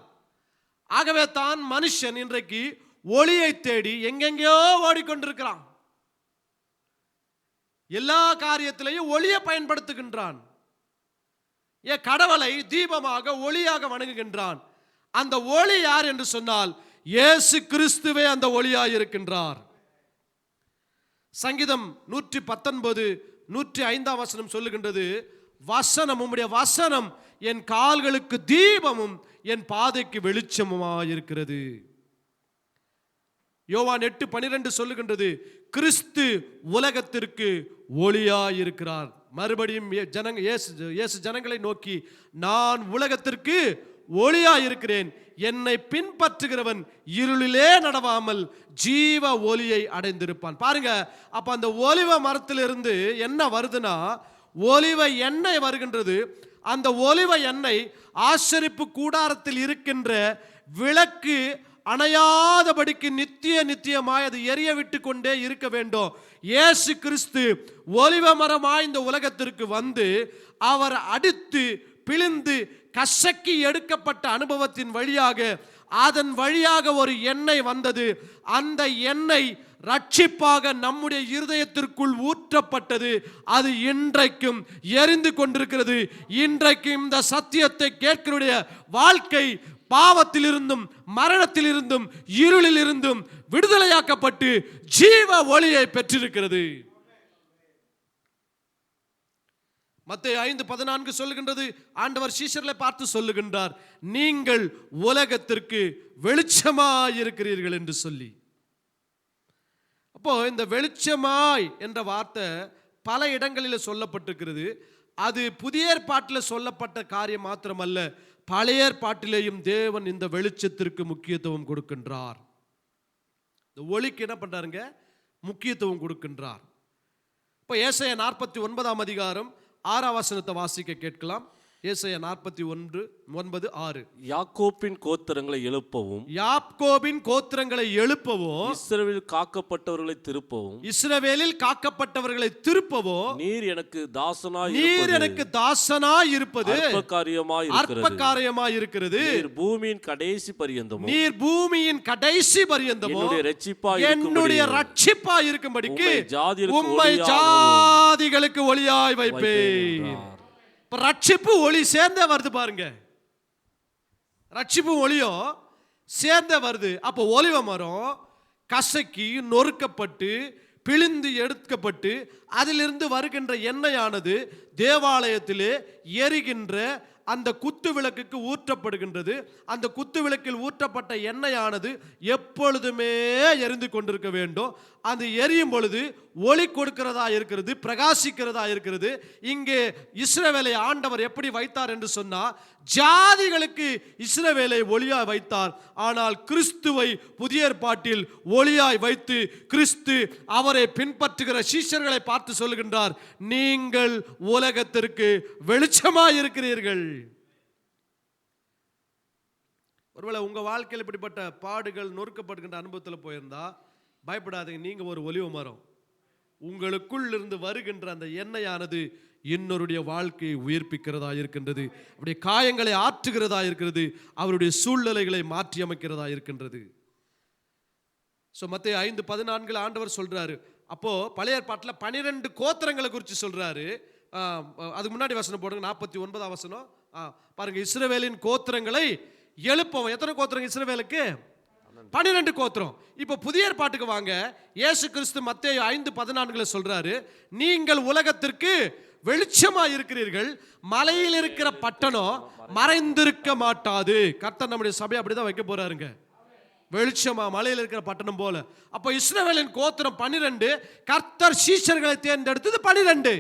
ஆகவே தான் மனுஷன் இன்றைக்கு ஒளியை தேடி எங்கெங்கேயோ ஓடிக்கொண்டிருக்கிறான். எல்லா காரியத்திலையும் ஒளியை பயன்படுத்துகின்றான். கடவுளை தீபமாக ஒளியாக வணங்குகின்றான். அந்த ஒளி யார் என்று சொன்னால் இயேசு கிறிஸ்துவே அந்த ஒளியாய் இருக்கின்றார். சங்கீதம் 119:105 சொல்லுகின்றது, வசனம், உம்முடைய வசனம் என் கால்களுக்கு தீபமும் என் பாதைக்கு வெளிச்சமுமாய் இருக்கிறது. யோவான் 8:12 சொல்லுகின்றது, கிறிஸ்து உலகத்திற்கு ஒளியாய் இருக்கிறார். மறுபடியும் இயேசு ஜனங்களை நோக்கி, நான் உலகத்திற்கு ஒளியாய் இருக்கிறேன், என்னை பின்பற்றுகிறவன் இருளிலே நடவாமல் ஜீவ ஒளியை அடைந்திருப்பான். பாருங்க, அப்ப அந்த ஒலிவ மரத்திலிருந்து என்ன வருதுன்னா ஒலிவ எண்ணெய் வருகின்றது. அந்த ஒலிவ எண்ணெய் ஆசரிப்பு கூடாரத்தில் இருக்கின்ற விளக்கு அணையாதபடிக்கு நித்தியமாய் அது எரிய விட்டு கொண்டே இருக்க வேண்டும். இயேசு கிறிஸ்து ஒலிவ மரமாய் இந்த உலகத்திற்கு வந்து அவர் அடித்து பிழிந்து கசக்கி எடுக்கப்பட்ட அனுபவத்தின் வழியாக, அதன் வழியாக ஒரு எண்ணெய் வந்தது. அந்த எண்ணெய் ரட்சிப்பாக நம்முடைய இருதயத்திற்குள் ஊற்றப்பட்டது. அது இன்றைக்கும் எரிந்து கொண்டிருக்கிறது. இன்றைக்கும் இந்த சத்தியத்தை கேட்கிறவருடைய வாழ்க்கை பாவத்திலிருந்தும் மரணத்திலிருந்தும் இருளிலிருந்தும் விடுதலையாக்கப்பட்டு ஜீவ ஒளியை பெற்றிருக்கிறது. மத்தேயு 5:14 சொல்லுகின்றது, ஆண்டவர் சீஷர்களை பார்த்து சொல்லுகின்றார், நீங்கள் உலகத்திற்கு வெளிச்சமாயிருக்கிறீர்கள் என்று சொல்லி. அப்போ இந்த வெளிச்சமாய் என்ற வார்த்தை பல இடங்களில் சொல்லப்பட்டிருக்கிறது. அது புதிய ஏற்பாட்டில் சொல்லப்பட்ட காரியம் மாத்திரமல்ல, பழைய ஏற்பாட்டிலேயும் தேவன் இந்த வெளிச்சத்திற்கு முக்கியத்துவம் கொடுக்கின்றார். இந்த ஒளிக்கு என்ன பண்றாருங்க? முக்கியத்துவம் கொடுக்கின்றார். இப்போ ஏசாயா 49 அதிகாரம் 6 வசனத்தை வாசிக்க கேட்கலாம். ஏசாயா 41:9-6. யாக்கோபின் கோத்திரங்களை எழுப்பவும், யாக்கோபின் கோத்திரங்களை எழுப்பவும், இஸ்ரவேலில் காக்கப்பட்டவர்களை திருப்பவும், இஸ்ரவேலில் காக்கப்பட்டவர்களை திருப்பவும், நீர் எனக்கு தாசனாய் இருப்பது அற்பகாரியமாய் இருக்கிறது. நீர் பூமியின் கடைசி பரியந்தமும் என்னுடைய ரட்சிப்பாய் இருக்கும்படிக்கு உம்மை ஜாதிகளுக்கு ஒளியாய் வைப்பேன். ரட்சிப்பு ஒளி சேர்ந்தே வருது பாருங்க. ரட்சிப்பு ஒளியும் சேர்ந்தே வருது. அப்போ ஒலிவ மரம் கசக்கி நொறுக்கப்பட்டு பிழிந்து எடுக்கப்பட்டு அதிலிருந்து வருகின்ற எண்ணெயானது தேவாலயத்திலே எரிகின்ற அந்த குத்து விளக்குக்கு ஊற்றப்படுகின்றது. அந்த குத்து விளக்கில் ஊற்றப்பட்ட எண்ணெயானது எப்பொழுதுமே எரிந்து கொண்டிருக்க வேண்டும். அது எரியும் பொழுது ஒளி கொடுக்கிறதா இருக்கிறது, பிரகாசிக்கிறதா இருக்கிறது. இங்கே இஸ்ரவேலை ஆண்டவர் எப்படி வைத்தார் என்று சொன்னால், ஜாதிகளுக்கு இஸ்ரவேலை ஒளியாய் வைத்தார். ஆனால் கிறிஸ்துவை புதிய ஏற்பாட்டில் ஒளியாய் வைத்து கிறிஸ்து அவரை பின்பற்றுகிற சீஷர்களை பார்த்து சொல்லுகின்றார், நீங்கள் உலகத்திற்கு வெளிச்சமாய் இருக்கிறீர்கள். ஒருவேளை உங்க வாழ்க்கையில் இப்படிப்பட்ட பாடுகள் நொறுக்கப்படுகின்ற அனுபவத்தில் போயிருந்தா பயப்படாதீங்க. நீங்க ஒரு ஒலிவ மரம். உங்களுக்குள் இருந்து வருகின்ற அந்த எண்ணெயானது இன்னொருடைய வாழ்க்கையை உயிர்ப்பிக்கிறதா இருக்கின்றது. அவருடைய காயங்களை ஆற்றுகிறதா இருக்கிறது. அவருடைய சூழ்நிலைகளை மாற்றி அமைக்கிறதா இருக்கின்றது. மத்தேயு 5:14 ஆண்டவர் சொல்றாரு. அப்போ பழைய ஏற்பாட்டில் 12 கோத்திரங்களை குறித்து சொல்றாரு. அதுக்கு முன்னாடி வசனம் போடுங்க, 49 வசனம் பாருங்க. இஸ்ரவேலின் கோத்திரங்களை எழுப்பவும். எத்தனை கோத்திரம் இஸ்ரவேலுக்கு? 12 கோத்திரம். இப்போ புதிய ஏற்பாட்டுக்கு வாங்க. இயேசு கிறிஸ்து மத்தேயு 5:14 சொல்றாரு, நீங்கள் உலகத்திற்கு வெளிச்சமாய் இருக்கிறீர்கள். மலையில் இருக்கிற பட்டணம் மறைந்திருக்க மாட்டாது. கர்த்தர் நம்முடைய சபை அப்படிதான் வைக்க போறாருங்க. வெளிச்சமா மலையில் இருக்கிற பட்டணம் போல. அப்போ இஸ்ரவேலின் கோத்திரம் 12, கர்த்தர் சீஷர்களை தேர்ந்தெடுத்தது 12.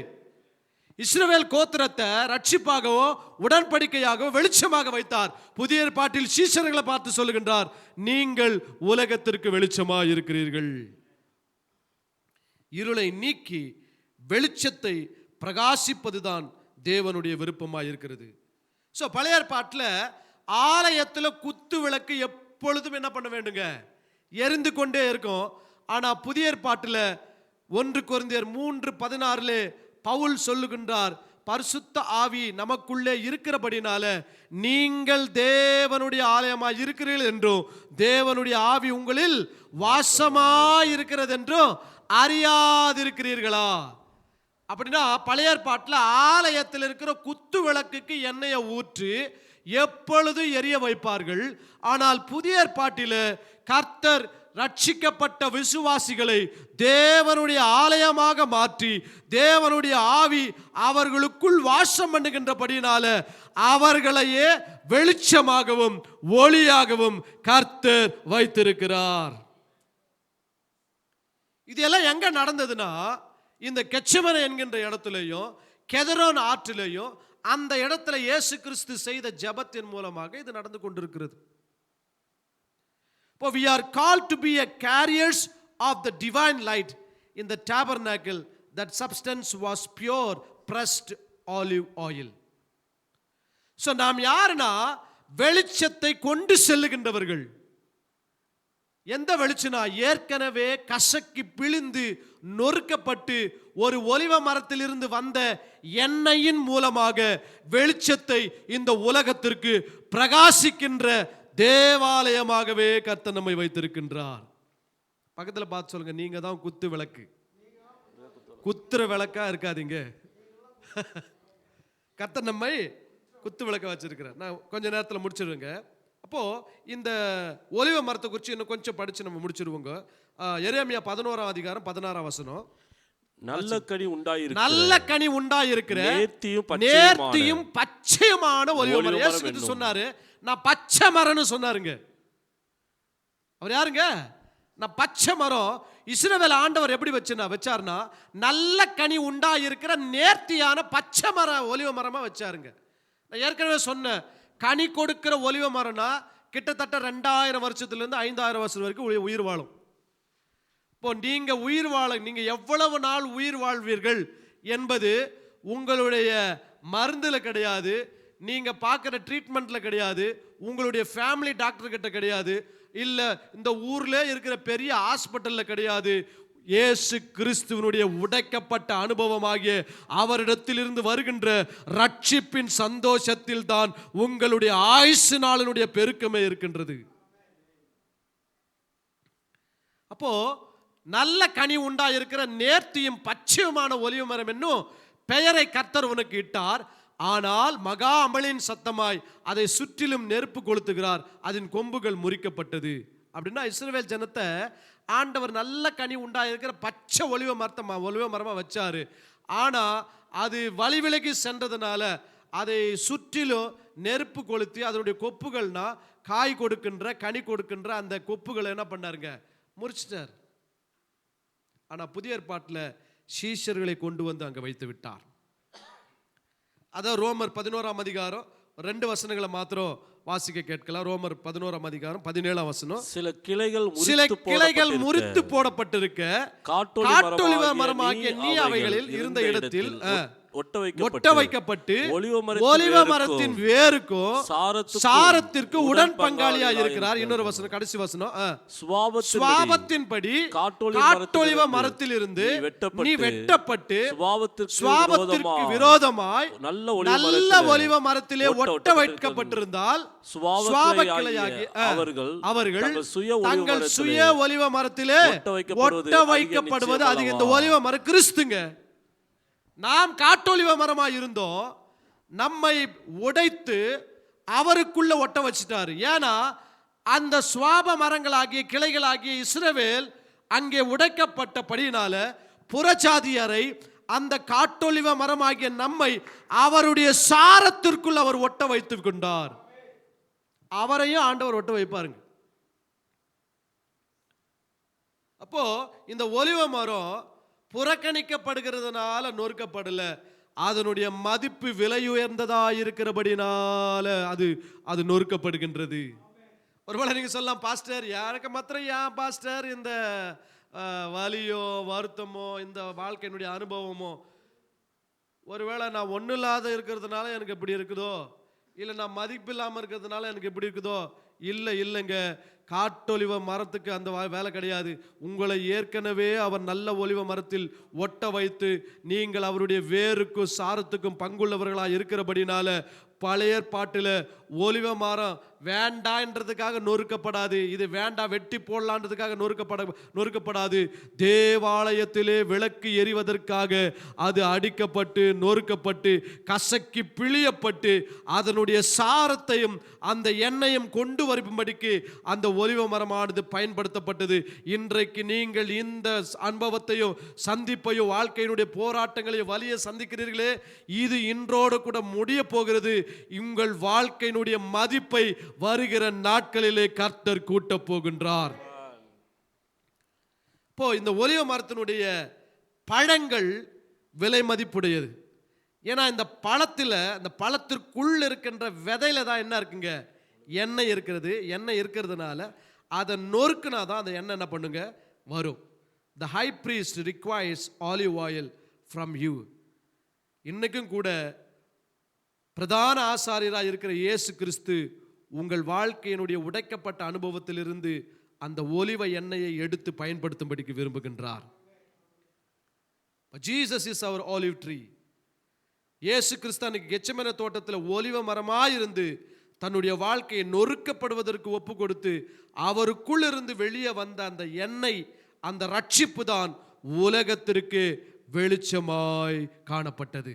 இஸ்ரவேல் கோத்திரத்தை ரட்சிப்பாகவோ உடன்படிக்கையாகவோ வெளிச்சமாக வைத்தார். புதிய ஏற்பாட்டில் சீஷர்களை பார்த்து சொல்லுகின்றார், நீங்கள் உலகத்திற்கு வெளிச்சமாக இருக்கிறீர்கள். இருளை நீக்கி வெளிச்சத்தை பிரகாசிப்பதுதான் தேவனுடைய விருப்பமாக இருக்கிறது. பழைய ஏற்பாட்டில் ஆலயத்தில் குத்து விளக்கு எப்பொழுதும் என்ன பண்ண வேண்டுங்க? எரிந்து கொண்டே இருக்கும். ஆனால் புதிய ஏற்பாட்டில் 1 கொரிந்தியர் 3:16 பவுல் சொல்லுகின்றார், பரிசுத்த ஆவி நமக்குள்ளே இருக்கிறபடினால நீங்கள் தேவனுடைய ஆலயமாய் இருக்கிறீர்கள் என்றும் தேவனுடைய ஆவி உங்களில் வாசமாய் இருக்கிறது என்றும் அறியாதிருக்கிறீர்களா? அப்படின்னா பழைய ஏற்பாட்டில் ஆலயத்தில் இருக்கிற குத்து விளக்குக்கு எண்ணெயை ஊற்றி எப்பொழுது எரிய வைப்பார்கள். ஆனால் புதிய ஏற்பாட்டில் கர்த்தர் ரட்சிக்கப்பட்ட விசுவாசிகளை தேவனுடைய ஆலயமாக மாற்றி தேவனுடைய ஆவி அவர்களுக்குள் வாசம் பண்ணுகின்றபடினால அவர்களையே வெளிச்சமாகவும் ஒளியாகவும் கர்த்தர் வைத்திருக்கிறார். இதெல்லாம் எங்க நடந்ததுன்னா, இந்த கெச்சமனே என்கின்ற இடத்திலேயும் கெதரோன் ஆற்றிலேயும் அந்த இடத்துல இயேசு கிறிஸ்து செய்த ஜெபத்தின் மூலமாக இது நடந்து கொண்டிருக்கிறது. For we are called to be a carriers of the divine light in the tabernacle. That substance was pure pressed olive oil. நாம் யாருன்னா வெளிச்சத்தை கொண்டு செல்லுகின்றவர்கள். எந்த வெளிச்சனா? ஏற்கனவே கசக்கி பிழிந்து நொறுக்கப்பட்டு ஒரு ஒலிவ மரத்திலிருந்து வந்த எண்ணெயின் மூலமாக வெளிச்சத்தை இந்த உலகத்திற்கு பிரகாசிக்கின்ற தேவாலயமாகவே கர்த்தர் நம்மை வைத்திருக்கின்றார். பக்கத்தில் பார்த்து சொல்லுங்க, நீங்க தான் குத்து விளக்கு. குத்துற விளக்கா இருக்காதீங்க. கர்த்தர் நம்மை குத்து விளக்க வச்சிருக்கிறார். நான் கொஞ்ச நேரத்தில் முடிச்சிடுவேங்க. அப்போ இந்த ஒலிவ மரத்தை குறித்து இன்னும் கொஞ்சம் படிச்சு நம்ம முடிச்சிடுவோங்க. எரேமியா 11ஆம் அதிகாரம் 16ஆம் வசனம். நல்ல கனி உண்டாயிருக்கிற, நல்ல கனி உண்டாயிருக்கிற நேர்த்தியும் பச்சையுமான ஒலிவ மரம். இயேசு கிறிஸ்து சொன்னாரு, நான் பச்சை மரம்னு சொன்னாருங்க. அவர் யாருங்க? நான் பச்சை மரம். இஸ்ரவேல் ஆண்டவர் எப்படி வச்சாருன்னா, நல்ல கனி உண்டாயிருக்கிற நேர்த்தியான பச்சை மரம் ஒலிவ மரமா வச்சாருங்க. நான் ஏற்கனவே சொன்னேன், கனி கொடுக்கிற ஒலிவ மரம்னா கிட்டத்தட்ட 2000 வருஷத்துலேருந்து 5000 வருஷம் வரைக்கும் உயிர் வாழும். இப்போ நீங்க உயிர் வாழ, நீங்க எவ்வளவு நாள் உயிர் வாழ்வீர்கள் என்பது உங்களுடைய மருந்துல கிடையாது, நீங்க பார்க்குற ட்ரீட்மெண்ட்ல கிடையாது, உங்களுடைய ஃபேமிலி டாக்டர் கிட்ட கிடையாது, இல்ல இந்த ஊர்ல இருக்கிற பெரிய ஹாஸ்பிட்டல்ல கிடையாது. இயேசு கிறிஸ்துவனுடைய உடைக்கப்பட்ட அனுபவமாகிய அவரிடத்திலிருந்து வருகின்ற ரட்சிப்பின் சந்தோஷத்தில் தான் உங்களுடைய ஆயுசு நாளினுடைய பெருக்கமே இருக்கின்றது. அப்போ நல்ல கனி உண்டா இருக்கிற நேர்த்தியும் பச்சையுமான ஒலிவ மரம் என்னும் பெயரை கர்த்தர் உனக்கு இட்டார். ஆனால் மகா அமளின் சத்தமாய் அதை சுற்றிலும் நெருப்பு கொளுத்துகிறார், அதன் கொம்புகள் முறிக்கப்பட்டது. அப்படின்னா இஸ்ரவேல் ஜனத்தை ஆண்டவர் நல்ல கனி உண்டாயிருக்கிற பச்சை ஒலிவ மரமா வச்சாரு. ஆனா அது வழிவிலகி சென்றதுனால அதை சுற்றிலும் நெருப்பு கொளுத்தி அதனுடைய கொப்புகள்னா காய் கொடுக்கின்ற கனி கொடுக்கின்ற அந்த கொப்புகளை என்ன பண்ணாருங்க? முறிச்சிட்டார். ஆனா புதிய ஏற்பாட்டில் சீஷர்களை கொண்டு வந்து அங்க வைத்து விட்டார். அதான் ரோமர் 11ஆம் அதிகாரம் 2 வசனங்களை மாத்திரம் வாசிக்க கேட்கலாம். ரோமர் 11ஆம் அதிகாரம் 17ஆம் வசனம். சில கிளைகள் முறித்து போடப்பட்டிருக்க காட்டொலிவ மரமாகிய நீ அவைகளில் இருந்த இடத்தில் ஒட்ட வைக்கப்பட்டு ஒலிவ மரத்தின் வேருக்கும் சாரத்திற்கு உடன் பங்காளியாக இருக்கிறார். இன்னொரு வசனம், கடைசி வசனம், சுவாபத்தின்படி காட்டொலிவ மரத்தில் இருந்து நீ வெட்டப்பட்டு சுவாபத்திற்கு விரோதமாய் நல்ல ஒலிவ மரத்திலே ஒட்ட வைக்கப்பட்டிருந்தால் சுவாப கிளையாகி அவர்கள் தங்கள் சுய ஒலிவ மரத்திலே ஒட்ட வைக்கப்படுவது. அது இந்த ஒலிவ மரம் கிறிஸ்துங்க. நாம் காட்டொலிவ மரமாக இருந்தோம், நம்மை உடைத்து அவருக்குள்ள ஒட்ட வச்சிட்டாரு. ஏன்னா அந்த சுவாப மரங்களாகிய கிளைகளாகிய இஸ்ரவேல் அங்கே உடைக்கப்பட்டபடியினால புறஜாதியரை அந்த காட்டொலிவ மரமாகிய நம்மை அவருடைய சாரத்திற்குள் அவர் ஒட்ட வைத்து கொண்டார். அவரையும் ஆண்டவர் ஒட்ட வைப்பாருங்க. அப்போ இந்த ஒலிவ மரம் புறக்கணிக்கப்படுகிறதுனால நொறுக்கப்படல, அதனுடைய மதிப்பு விலை உயர்ந்ததா இருக்கிறபடினால அது நொறுக்கப்படுகின்றது. ஒருவேளை நீங்க சொல்லலாம், பாஸ்டர் யாருக்கு மாத்திரம் ஏன் பாஸ்டர் இந்த வலியோ வருத்தமோ இந்த வாழ்க்கையினுடைய அனுபவமோ, ஒருவேளை நான் ஒன்றும் இல்லாத இருக்கிறதுனால எனக்கு எப்படி இருக்குதோ, இல்லை நான் மதிப்பு இல்லாமல் இருக்கிறதுனால எனக்கு எப்படி இருக்குதோ? இல்லைங்க, காட்டொலிவ மரத்துக்கு அந்த வேலை கிடையாது. உங்களை ஏற்கனவே அவர் நல்ல ஒலிவ மரத்தில் ஒட்ட வைத்து நீங்கள் அவருடைய வேருக்கும் சாரத்துக்கும் பங்குள்ளவர்களாக இருக்கிறபடினால பழைய ஏற்பாட்டில் ஒலிவ மரம் வேண்டான்றதுக்காக நொறுக்கப்படாது, இது வேண்டாம் வெட்டி போடலான்றதுக்காக நொறுக்கப்படாது. தேவாலயத்திலே விளக்கு எரிவதற்காக அது அடிக்கப்பட்டு நொறுக்கப்பட்டு கசக்கி பிழியப்பட்டு அதனுடைய சாரத்தையும் அந்த எண்ணெயும் கொண்டு வரும்படிக்கு அந்த ஒலிவ மரமானது பயன்படுத்தப்பட்டது. இன்றைக்கு நீங்கள் இந்த அனுபவத்தையும் சந்திப்பையும் வாழ்க்கையினுடைய போராட்டங்களையும் வலியை சந்திக்கிறீர்களே, இது இன்றோடு கூட முடிய போகிறது. உங்கள் வாழ்க்கையினுடைய மதிப்பை வருகிற நாட்களிலே கர்த்தர் கூட்ட போகின்றார். இப்போ இந்த ஒலிவ மரத்தினுடைய பழங்கள் விலை மதிப்புடையது. ஏன்னா இந்த பழத்தில், இந்த பழத்திற்குள் இருக்கின்ற விதையில தான் என்ன இருக்குங்க? எண்ணெய் இருக்கிறது. எண்ணெய் இருக்கிறதுனால அதை நொறுக்குனா தான் அந்த எண்ணெய் என்ன பண்ணுங்க? வரும். The high priest requires olive oil from you. இன்னைக்கும் கூட பிரதான ஆசாரியராக இருக்கிற இயேசு கிறிஸ்து உங்கள் வாழ்க்கையினுடைய உடைக்கப்பட்ட அனுபவத்திலிருந்து அந்த ஒலிவ எண்ணெயை எடுத்து பயன்படுத்தும்படிக்கு விரும்புகின்றார். Jesus is our olive tree. இயேசு கிறிஸ்து கெத்செமனே தோட்டத்தில் ஒலிவ மரமாயிருந்து தன்னுடைய வாழ்க்கையை நொறுக்கப்படுவதற்கு ஒப்பு கொடுத்து அவருக்குள் இருந்து வெளியே வந்த அந்த எண்ணெய், அந்த ரட்சிப்பு தான் உலகத்திற்கு வெளிச்சமாய் காணப்பட்டது.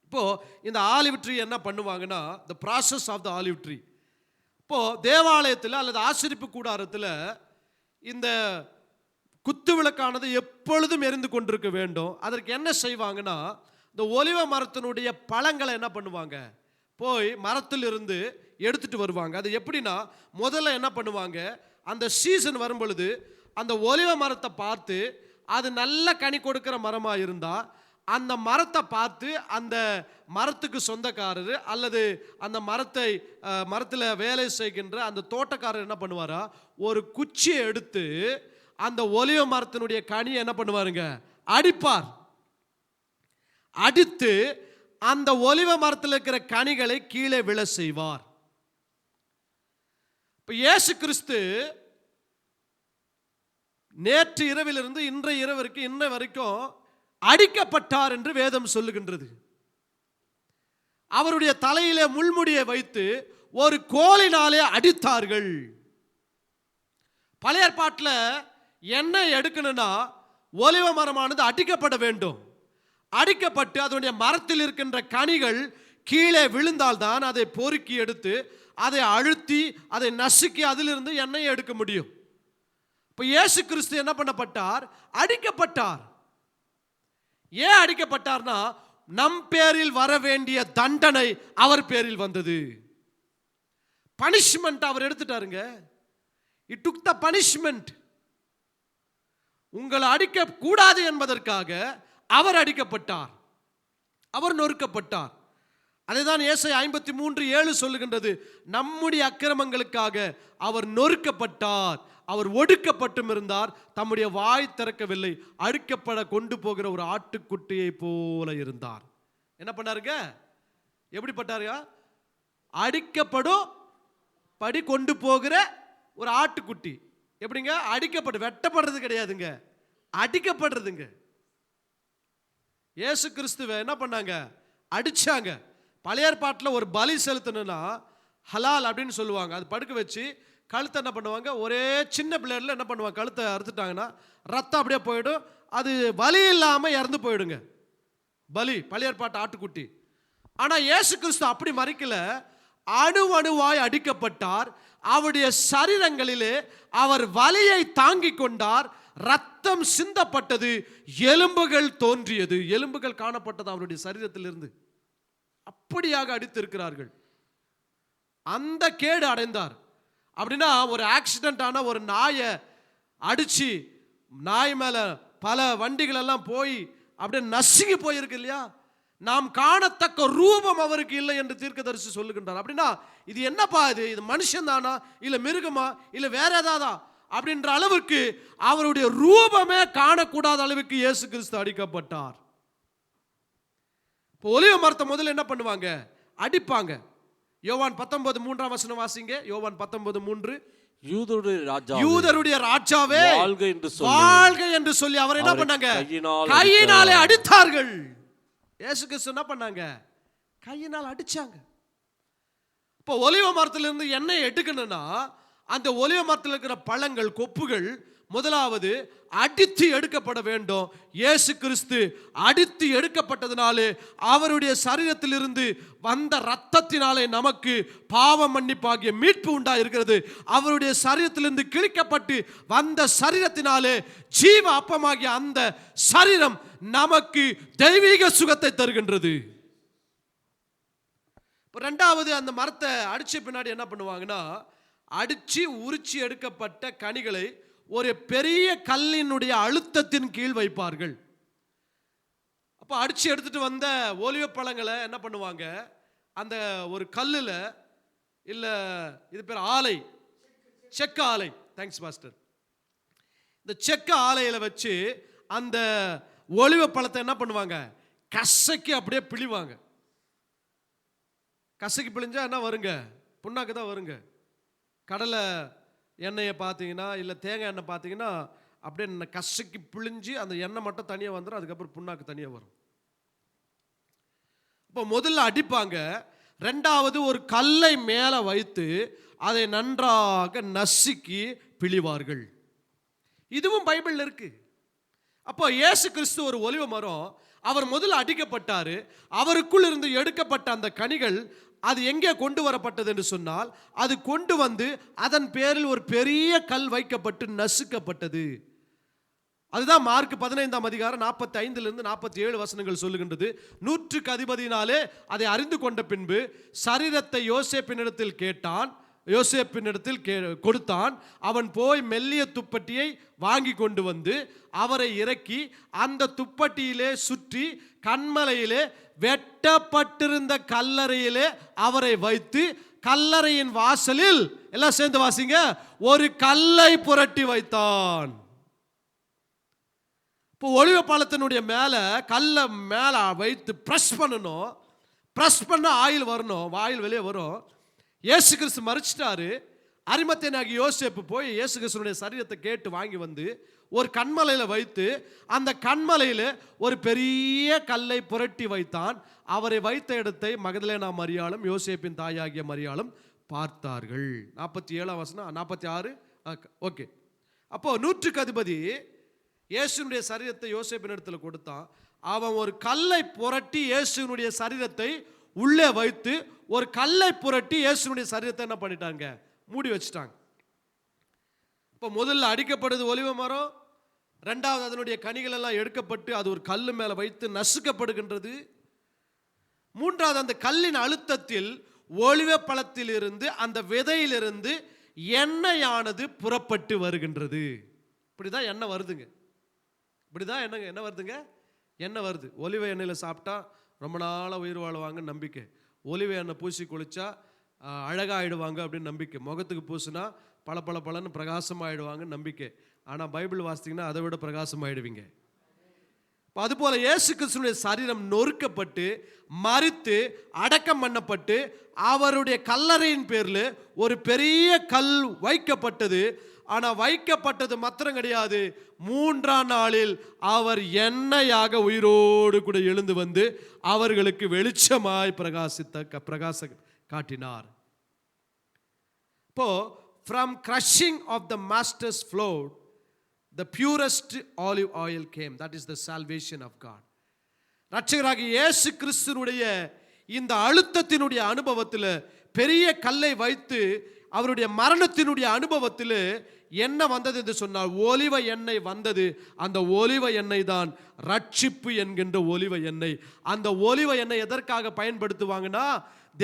இப்போ இந்த ஆலிவ் ட்ரீ என்ன பண்ணுவாங்கன்னா, the process of the olive tree. இப்போ தேவாலயத்தில் அல்லது ஆசரிப்பு கூடாரத்தில் இந்த குத்து விளக்கானது எப்பொழுதும் எரிந்து கொண்டிருக்க வேண்டும். அதற்கு என்ன செய்வாங்கன்னா, இந்த ஒலிவ மரத்தினுடைய பழங்களை என்ன பண்ணுவாங்க, போய் மரத்திலிருந்து எடுத்துட்டு வருவாங்க. அது எப்படின்னா, முதல்ல என்ன பண்ணுவாங்க, அந்த சீசன் வரும் பொழுது அந்த ஒலிவ மரத்தை பார்த்து அது நல்ல கனி கொடுக்கிற மரமாக இருந்தால் அந்த மரத்தை பார்த்து அந்த மரத்துக்கு சொந்தக்காரர் அல்லது அந்த மரத்தில் வேலை செய்கின்ற அந்த தோட்டக்காரர் என்ன பண்ணுவாரா, ஒரு குச்சியை எடுத்து அந்த ஒலிவ மரத்தினுடைய கனியை என்ன பண்ணுவாருங்க, அடிப்பார். அடித்து அந்த ஒலிவ மரத்தில் இருக்கிற கனிகளை கீழே விழ செய்வார். இப்ப இயேசு கிறிஸ்து நேற்று இரவிலிருந்து இன்றைய இரவிற்கு இன்ன வரைக்கும் அடிக்கப்பட்டார் என்று வேதம் சொல்லுகின்றது. அவருடைய தலையிலே முள்முடியை வைத்து ஒரு கோலினாலே அடித்தார்கள். பழைய ஏற்பாட்டில் எண்ணெய் எடுக்கணும்னா ஒலிவ மரமானது அடிக்கப்பட வேண்டும். அடிக்கப்பட்டு அதனுடைய மரத்தில் இருக்கின்ற கனிகள் கீழே விழுந்தால்தான் அதை பொறுக்கி எடுத்து அதை அழுத்தி அதை நசுக்கி அதிலிருந்து எண்ணெயை எடுக்க முடியும். இப்போ இயேசு கிறிஸ்து என்ன பண்ணப்பட்டார், அடிக்கப்பட்டார். ஏன் அடிக்கப்பட்டார்னா, நம் பேரில் வர வேண்டிய தண்டனை அவர் பேரில் வந்தது. பனிஷ்மெண்ட் அவர் எடுத்துட்டாருங்க. He took the punishment. உங்களை அடிக்க கூடாது என்பதற்காக அவர் அடிக்கப்பட்டார், அவர் நொறுக்கப்பட்டார். அதுதான் ஏசாயா 53:7 சொல்லுகின்றது, நம்முடைய அக்கிரமங்களுக்காக அவர் நொறுக்கப்பட்டார், அவர் ஒடுக்கப்பட்டும் இருந்தார், தம்முடைய வாய் திறக்கவில்லை, அடிக்கப்பட கொண்டு போகிற ஒரு ஆட்டுக்குட்டியை போல இருந்தார். என்ன பண்ணாருங்க, எப்படிப்பட்டாருங்க, அடிக்கப்படும் படி கொண்டு போகிற ஒரு ஆட்டுக்குட்டி. எப்படிங்க, அடிக்கப்பட்டு, வெட்டப்படுறது கிடையாதுங்க, அடிக்கப்படுறதுங்க. இயேசு கிறிஸ்துவை என்ன பண்ணாங்க, அடிச்சாங்க. பழைய ஏற்பாட்டில் ஒரு பலி செலுத்தணும்னா ஹலால் அப்படின்னு சொல்லுவாங்க. அது படுக்க வச்சு கழுத்தை என்ன பண்ணுவாங்க, ஒரே சின்ன பிள்ளைல என்ன பண்ணுவாங்க, கழுத்தை அறுத்துட்டாங்கன்னா ரத்தம் அப்படியே போயிடும், அது வலி இல்லாமல் இறந்து போயிடுங்க. பலி பழைய ஏற்பாட்டு ஆட்டுக்குட்டி. ஆனால் இயேசு கிறிஸ்து அப்படி மறிக்கல, அணுவாய் அடிக்கப்பட்டார். அவருடைய சரீரங்களிலே அவர் வலியை தாங்கிக் கொண்டார். ரத்தம் சிந்தப்பட்டது, எலும்புகள் தோன்றியது, எலும்புகள் காணப்பட்டது அவருடைய சரீரத்திலிருந்து. அப்படியாக அடித்திருக்கிறார்கள். அந்த கேடு அடைந்தார். அப்படின்னா ஒரு ஆக்சிடென்ட் ஆன ஒரு நாயை அடிச்சு, நாய் மேல பல வண்டிகள் எல்லாம் போய் அப்படியே நசுங்கி போயிருக்கு இல்லையா, நாம் காணத்தக்க ரூபம் அவருக்கு இல்லை என்று தீர்க்கதரிசி சொல்லுகின்றார். அப்படின்னா இது என்னப்பா, இது மனுஷன் தானா இல்ல மிருகமா இல்ல வேற ஏதாதா அப்படின்ற அளவுக்கு அவருடைய ரூபமே காணக்கூடாத அளவுக்கு இயேசு கிறிஸ்து அடிக்கப்பட்டார். ஒலிவ மரத்தை முதல்ல என்ன பண்ணுவாங்க, அடிப்பாங்க. யோவான் 19:3 வாசிங்க. யோவான் 19:3. யூதருடைய ராஜாவே வாழ்க என்று சொல்லி அவர் என்ன பண்ணாங்க, கையினாலே அடித்தார்கள். இயேசு கிறிஸ்து என்ன பண்ணாங்க, கையினால் அடிச்சாங்க. இப்போ ஒலிவ மரத்திலிருந்து எண்ணெய் எடுக்கணும்னா அந்த ஒலிவ மரத்தில் இருக்கிற பழங்கள், கொப்புகள் முதலாவது அடித்து எடுக்கப்பட வேண்டும். இயேசு கிறிஸ்து அடித்து எடுக்கப்பட்டதினாலே அவருடைய சரீரத்திலிருந்து வந்த இரத்தத்தினாலே நமக்கு பாவ மன்னிப்பாகிய மீட்பு உண்டாயிருக்கிறது. அவருடைய சரீரத்திலிருந்து கிழிக்கப்பட்டு வந்த சரீரத்தினாலே ஜீவ அப்பமாகிய அந்த சரீரம் நமக்கு தெய்வீக சுகத்தை தருகின்றது. ரெண்டாவது, அந்த மரத்தை அடிச்ச பின்னாடி என்ன பண்ணுவாங்கன்னா, அடிச்சு உரிச்சி எடுக்கப்பட்ட கனிகளை ஒரு பெரிய கல்லினுடைய அழுத்தத்தின் கீழ் வைப்பார்கள். அப்ப அடிச்சு எடுத்துட்டு வந்த ஒலிவ பழங்களை என்ன பண்ணுவாங்க, அந்த ஒரு கல்லுல, இல்ல இது பேர் ஆலை, செக்க ஆலை, தேங்க்ஸ் பாஸ்டர், இந்த செக்க ஆலையில வச்சு அந்த ஒலிவ பழத்தை என்ன பண்ணுவாங்க, கசக்கி அப்படியே பிழிவாங்க. கசக்கி பிழிஞ்சா என்ன வருங்க, புண்ணாக்கு தான் வருங்க. கடலை எண்ணெயை பார்த்தீங்கன்னா இல்லை தேங்காய் எண்ணெய் பார்த்தீங்கன்னா அப்படியே கசக்கி பிழிஞ்சு அந்த எண்ணெய் மட்டும் தனியாக வந்துடும், அதுக்கப்புறம் புண்ணாக்கு தனியாக வரும். இப்போ முதல்ல அடிப்பாங்க, ரெண்டாவது ஒரு கல்லை மேலே வைத்து அதை நன்றாக நசுக்கி பிழிவார்கள். இதுவும் பைபிள்ல இருக்கு. அப்போ இயேசு கிறிஸ்து ஒரு ஒலிவ மரம், அவர் முதல்ல அடிக்கப்பட்டாரு, அவருக்குள் இருந்து எடுக்கப்பட்ட அந்த கனிகள் அது எங்கே கொண்டு வரப்பட்டது என்று சொன்னால், அது கொண்டு வந்து அதன் பேரில் ஒரு பெரிய கல் வைக்கப்பட்டு நசுக்கப்பட்டது. அதுதான் மார்க் 15ஆம் அதிகாரம் 45 47 வசனங்கள் சொல்லுகின்றது. 100க்கு அதிபதியினாலே அதை அறிந்து கொண்ட பின்பு சரீரத்தை யோசேப்பினிடத்தில் கேட்டான், யோசேப்பினிடத்தில் கொடுத்தான். அவன் போய் மெல்லிய துப்பட்டியை வாங்கி கொண்டு வந்து அவரை இறக்கி அந்த துப்பட்டியிலே சுற்றி கன்மலையிலே வெட்டப்பட்டிருந்த கல்லறையிலே அவரை வைத்து கல்லறையின் வாசலில், எல்லாம் சேர்ந்து வாசிங்க, ஒரு கல்லை புரட்டி வைத்தான். இப்போ ஒலிவ பாலத்தினுடைய மேலே கல்லை மேலே வைத்து ப்ரெஸ் பண்ணணும். ப்ரெஸ் பண்ண ஆயில் வரணும், ஆயில் வெளியே வரும். இயேசு கிறிஸ்து மறிச்சிட்டாரு. அரிமத்தேயனாகிய யோசேப்பு போய் இயேசு கிறிஸ்துனுடைய சரீரத்தை கேட்டு வாங்கி வந்து ஒரு கண்மலையில் வைத்து அந்த கண்மலையில் ஒரு பெரிய கல்லை புரட்டி வைத்தான். அவரை வைத்த இடத்தை மகதலேனா மரியாளும் யோசேப்பின் தாயாகிய மரியாளும் பார்த்தார்கள். 47ஆம் வசனம் 46. ஓகே. அப்போ 100க்கு அதிபதி இயேசுனுடைய சரீரத்தை யோசேப்பின் இடத்துல கொடுத்தான். அவன் ஒரு கல்லை புரட்டி இயேசுனுடைய சரீரத்தை உள்ளே வைத்து ஒரு கல்லை புரட்டி இயேசுனுடைய சரீரத்தை என்ன பண்ணிட்டாங்க, மூடி வச்சுட்டாங்க. இப்போ முதல்ல அடிக்கப்படுது ஒலிவ மரம், ரெண்டாவது அதனுடைய கனிகள் எல்லாம் எடுக்கப்பட்டு அது ஒரு கல்லு மேலே வைத்து நசுக்கப்படுகின்றது. மூன்றாவது அந்த கல்லின் அழுத்தத்தில் ஒலிவ பழத்தில் இருந்து அந்த விதையிலிருந்து எண்ணெயானது புறப்பட்டு வருகின்றது. இப்படிதான் எண்ணெய் வருதுங்க. இப்படிதான் என்ன வருதுங்க, எண்ணெய் வருது. ஒலிவ எண்ணெயில் சாப்பிட்டா ரொம்ப நாளாக உயிர் வாழ்வாங்கன்னு நம்பிக்கை. ஒலிவ எண்ணெய் பூசி குளிச்சா அழகாகிடுவாங்க அப்படின்னு நம்பிக்கை. முகத்துக்கு பூசினா பல பல பலன்னு பிரகாசமாகிடுவாங்கன்னு நம்பிக்கை. ஆனால் பைபிள் வாசித்தீங்கன்னா அதை விட பிரகாசமாகிடுவீங்க. அதுபோல இயேசு கிறிஸ்துவினுடைய சரீரம் நொறுக்கப்பட்டு மரித்து அடக்கம் பண்ணப்பட்டு அவருடைய கல்லறையின் பேரில் ஒரு பெரிய கல் வைக்கப்பட்டது. ஆனால் வைக்கப்பட்டது மாத்திரம் கிடையாது, 3ஆம் நாளில் அவர் எண்ணெயாக உயிரோடு கூட எழுந்து வந்து அவர்களுக்கு வெளிச்சமாய் பிரகாச காட்டினார். இப்போ from crushing of the master's flowed the purest olive oil came. That is the salvation of God. ரட்சகராகிய இயேசு கிறிஸ்துவினுடைய இந்த அழுத்தத்தினுடைய அனுபவத்தில் பெரிய கல்லை வைத்து அவருடைய மரணத்தினுடைய அனுபவத்தில் என்ன வந்தது என்று சொன்னால் ஒலிவ எண்ணெய் வந்தது. அந்த ஒலிவ எண்ணெய் தான் ரட்சிப்பு என்கின்ற ஒலிவ எண்ணெய். அந்த ஒலிவ எண்ணெய் எதற்காக பயன்படுத்துவாங்கன்னா,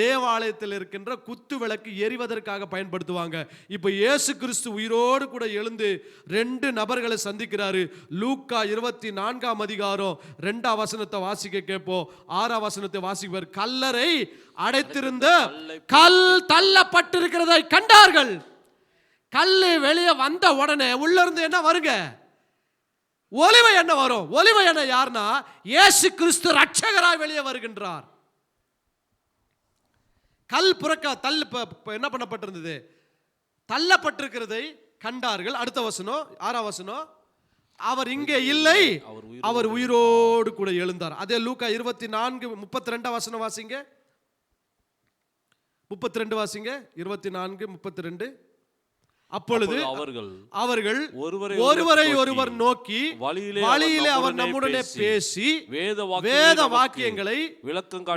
தேவாலயத்தில் இருக்கின்ற குத்து விளக்கு எரிவதற்காக பயன்படுத்துவாங்க. இப்போ இயேசு கிறிஸ்து உயிரோடு கூட எழுந்து 2 நபர்களை சந்திக்கிறாரு. லூக்கா 24ஆம் அதிகாரம் 2ஆம் வசனத்தை வாசிக்க கேட்போம். 6ஆம் வசனத்தை வாசிப்பார். கல்லறை அடைத்திருந்த கல் தள்ளப்பட்டிருக்கிறதை கண்டார்கள். கல்லு வெளியே வந்த உடனே உள்ள இருந்து என்ன வருங்க, ஒலிவ எண்ணெய் வரும். ஒலிவ எண்ணெய் யாருன்னா இயேசு கிறிஸ்து ரட்சகராய் வெளியே வருகின்றார். கல் என்ன பண்ணப்பட்டிருந்தது, தள்ளப்பட்டிருக்கிறதை கண்டார்கள். அடுத்த வசனம் 6ஆம் வசனம், அவர் இங்கே இல்லை, அவர் உயிரோடு கூட எழுந்தார். அதே லூக்கா 24:32 வசனம் வாசிங்க. 32 வாசிங்க. 24:32. அப்பொழுது அவர்கள் ஒருவரை ஒருவர் நோக்கி வழியிலே அவர் நம்முடனே பேசி வேத வாக்கியங்களை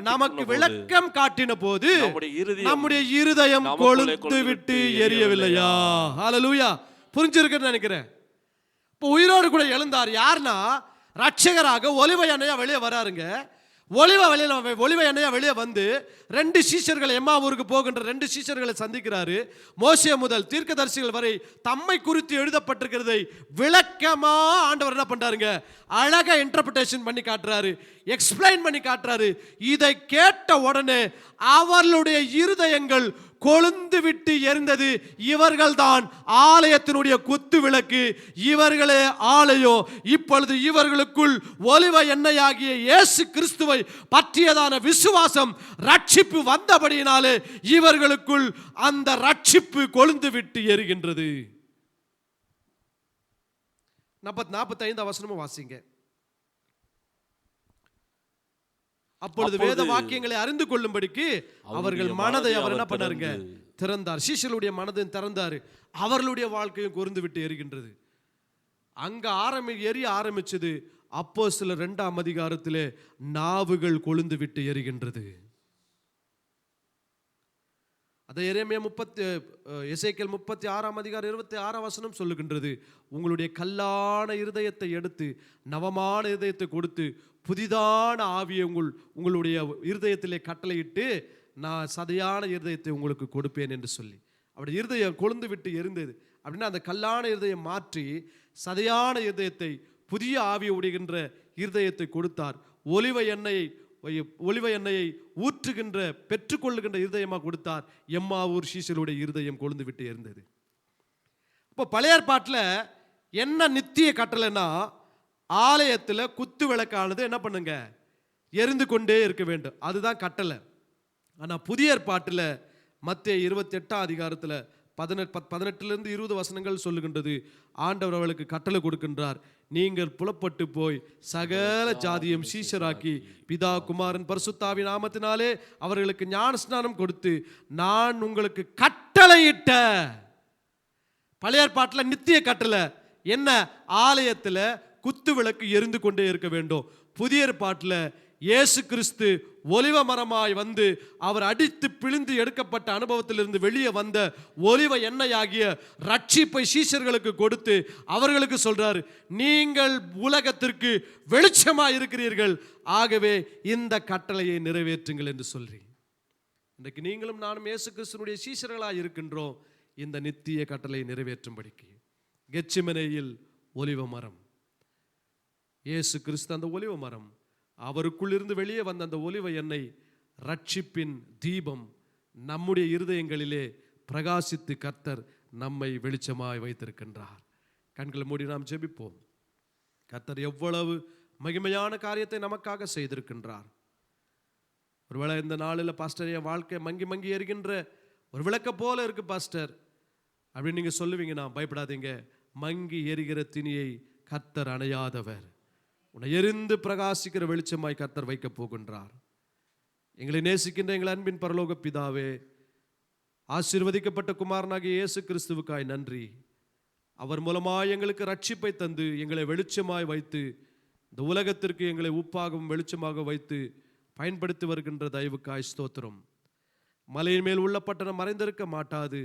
நமக்கு விளக்கம் காட்டின போது நம்முடைய இருதயம் கொழுந்து விட்டு எரியவில்லையா? ஹல்லேலூயா. புரிஞ்சிருக்குன்னு நினைக்கிறேன். இப்போ உயிரோடு கூட எழுந்தார். யார்னா ரட்சகராக ஒலிவ எண்ணெயா வெளியே வராருங்க. ஒலிவ எண்ணெயா வெளியே வந்து 2 சீஷர்களை, எம்மாவூருக்கு போகின்ற 2 சீஷர்களை சந்திக்கிறாரு. மோசே முதல் தீர்க்கதரிசிகள் வரை தம்மை குறித்து எழுதப்பட்டிருக்கிறதை விளக்கமா ஆண்டவர் என்ன பண்றாருங்க, அழகா இன்டர்பிரேஷன் பண்ணி காட்டுறாரு, எக்ஸ்பிளைன் பண்ணி காட்டுறாரு. இதை கேட்ட உடனே அவர்களுடைய இருதயங்கள் கொழுந்து விட்டு எரிந்தது. இவர்கள் தான் ஆலயத்தினுடைய குத்து விளக்கு, இவர்களே ஆலயம். இப்பொழுது இவர்களுக்குள் ஒலிவ எண்ணெயாகிய இயேசு கிறிஸ்துவை பற்றியதான விசுவாசம் ரட்சிப்பு வந்தபடியினாலே இவர்களுக்குள் அந்த ரட்சிப்பு கொழுந்து விட்டு எரிகின்றது. 45 வசனமும் வாசிங்க. அப்பொழுது வேத வாக்கியங்களை அறிந்து கொள்ளும்படிக்கு அவர்கள் மனதை அவர் என்ன பண்ணாருங்க, திறந்தார். சீஷர்களுடைய மனதை திறந்தாரு. அவர்களுடைய வாழ்க்கையும் கொழுந்து விட்டு எரிகின்றது. அங்க எரிய ஆரம்பிச்சது. அப்போஸ்தலர் 2ஆம் அதிகாரத்திலே நாவுகள் கொழுந்து விட்டு எரிகின்றது. அதை எசேக்கியேல் 36ஆம் அதிகாரம் 26ஆம் வசனம் சொல்லுகின்றது. உங்களுடைய கல்லான இருதயத்தை எடுத்து நவமான இருதயத்தை கொடுத்து புதிதான ஆவியை உங்களுடைய இருதயத்திலே கட்டளையிட்டு நான் சதையான இருதயத்தை உங்களுக்கு கொடுப்பேன் என்று சொல்லி, அப்படி இருதயம் கொழுந்து விட்டு எரிந்தது. அப்படின்னா அந்த கல்லான இருதயம் மாற்றி சதையான இருதயத்தை, புதிய ஆவியை உடைகின்ற இருதயத்தை கொடுத்தார். ஒலிவ எண்ணெயை ஊற்றுகின்ற பெற்றுக்கொள்ளுகின்ற இருதயமாக கொடுத்தார். எம்மாவூர் சீஷருடைய இருதயம் கொழுந்து விட்டு எரிந்தது. இப்போ பழைய ஏற்பாட்டில் என்ன நித்திய கட்டளைன்னா, ஆலயத்தில் குத்து விளக்கானது என்ன பண்ணுங்க, எரிந்து கொண்டே இருக்க வேண்டும், அதுதான் கட்டளை. ஆனால் புதிய ஏற்பாட்டில் மத்தேயு 28ஆம் அதிகாரத்தில் 18 20 வசனங்கள் சொல்லுகின்றது. ஆண்டவர் அவளுக்கு கட்டளை கொடுக்கின்றார். நீங்கள் புலப்பட்டு போய் சகல ஜாதியும் சீஷராக்கி பிதா குமாரன் பரிசுத்தாவின் நாமத்தினாலே அவர்களுக்கு ஞான ஸ்நானம் கொடுத்து நான் உங்களுக்கு கட்டளையிட்ட. பழைய ஏற்பாட்டில் நித்திய கட்டளை என்ன? ஆலயத்தில் குத்து விளக்கு எரிந்து கொண்டே இருக்க வேண்டும். புதிய ஏற்பாட்டில் இயேசு கிறிஸ்து ஒலிவ மரமாய் வந்து அவர் அடித்து பிழிந்து எடுக்கப்பட்ட அனுபவத்திலிருந்து வெளியே வந்த ஒலிவ எண்ணெயாகிய ரட்சிப்பை சீஷர்களுக்கு கொடுத்து அவர்களுக்கு சொல்றாரு, நீங்கள் உலகத்திற்கு வெளிச்சமாய் இருக்கிறீர்கள், ஆகவே இந்த கட்டளையை நிறைவேற்றுங்கள் என்று சொல்லி. இன்றைக்கு நீங்களும் நானும் இயேசு கிறிஸ்துனுடைய சீஷர்களாய் இருக்கின்றோம். இந்த நித்திய கட்டளையை நிறைவேற்றும்படிக்கு கெத்செமனேயில் ஒலிவ மரம், இயேசு கிறிஸ்து அந்த ஒலிவ மரம், அவருக்குள் இருந்து வெளியே வந்த அந்த ஒலிவ எண்ணெய் ரட்சிப்பின் தீபம் நம்முடைய இருதயங்களிலே பிரகாசித்து கர்த்தர் நம்மை வெளிச்சமாய் வைத்திருக்கின்றார். கண்களை மூடி நாம் ஜெபிப்போம். கர்த்தர் எவ்வளவு மகிமையான காரியத்தை நமக்காக செய்திருக்கின்றார். ஒருவேளை இந்த நாளில் பாஸ்டர் என் வாழ்க்கை மங்கி மங்கி எரிகின்ற ஒரு விளக்க போல இருக்கு பாஸ்டர் அப்படின்னு நீங்க சொல்லுவீங்கன்னா பயப்படாதீங்க. மங்கி எரிகிற திணியை கர்த்தர் அணையாதவர். உன்னை எரிந்து பிரகாசிக்கிற வெளிச்சமாய் கர்த்தர் வைக்க போகின்றார். எங்களை நேசிக்கின்ற எங்கள் அன்பின் பரலோக பிதாவே, ஆசீர்வதிக்கப்பட்ட குமாரனாகிய இயேசு கிறிஸ்துவுக்காய் நன்றி. அவர் மூலமாய் எங்களுக்கு ரட்சிப்பை தந்து எங்களை வெளிச்சமாய் வைத்து இந்த உலகத்திற்கு எங்களை உப்பாகவும் வெளிச்சமாக வைத்து பயன்படுத்தி வருகின்ற தயவுக்காய் ஸ்தோத்திரம். மலையின் மேல் உள்ள பட்டணம் மறைந்திருக்க மாட்டாது,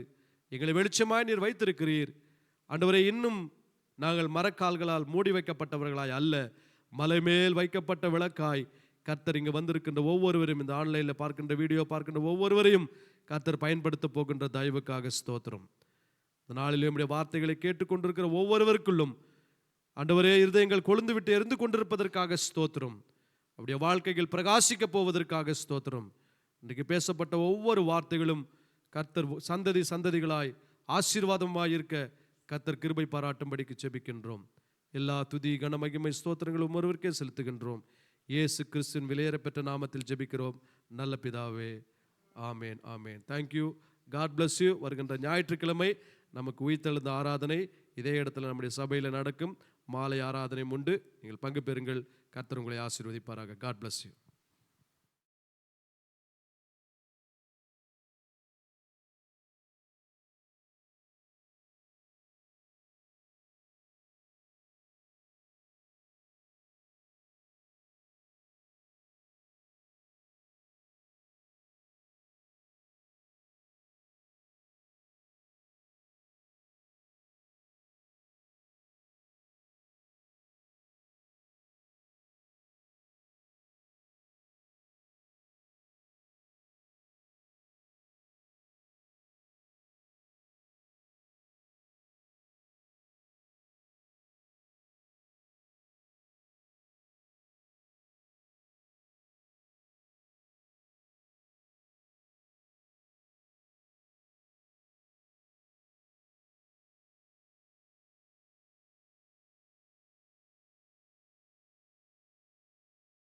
எங்களை வெளிச்சமாய் நீர் வைத்திருக்கிறீர். ஆண்டவரே, இன்னும் நாங்கள் மரக்கால்களால் மூடி வைக்கப்பட்டவர்களாய் அல்ல, மலை மேல் வைக்கப்பட்ட விளக்காய் கர்த்தர் இங்கே வந்திருக்கின்ற ஒவ்வொருவரையும், இந்த ஆன்லைனில் பார்க்கின்ற வீடியோ பார்க்கின்ற ஒவ்வொருவரையும் கர்த்தர் பயன்படுத்த போகின்ற தயவுக்காக ஸ்தோத்திரம். இந்த நாளில் நம்முடைய வார்த்தைகளை கேட்டுக்கொண்டிருக்கிற ஒவ்வொருவருக்குள்ளும் ஆண்டவரே இருதயங்கள் கொழுந்து விட்டு எரிந்து கொண்டிருப்பதற்காக ஸ்தோத்திரம். அப்படியே வாழ்க்கைகள் பிரகாசிக்க போவதற்காக ஸ்தோத்திரம். இன்றைக்கு பேசப்பட்ட ஒவ்வொரு வார்த்தைகளும் கர்த்தர் சந்ததிகளாய் ஆசீர்வாதமாய் இருக்க கர்த்தர் கிருபை பாராட்டும்படிக்கு ஜெபிக்கின்றோம். எல்லா துதி கன மகிமை ஸ்தோத்திரங்களும் ஒருவருக்கே செலுத்துகின்றோம். இயேசு கிறிஸ்துவின் விலையேறப்பெற்ற நாமத்தில் ஜெபிக்கிறோம் நல்ல பிதாவே. ஆமேன், ஆமேன். தேங்க்யூ. God bless you. வருகின்ற ஞாயிற்றுக்கிழமை நமக்கு உயிர்த்தெழுந்த ஆராதனை இதே இடத்துல நம்முடைய சபையில் நடக்கும். மாலை ஆராதனை உண்டு. நீங்கள் பங்கு பெறுங்கள். கர்த்தர் உங்களை ஆசீர்வதிப்பாராக. God bless you.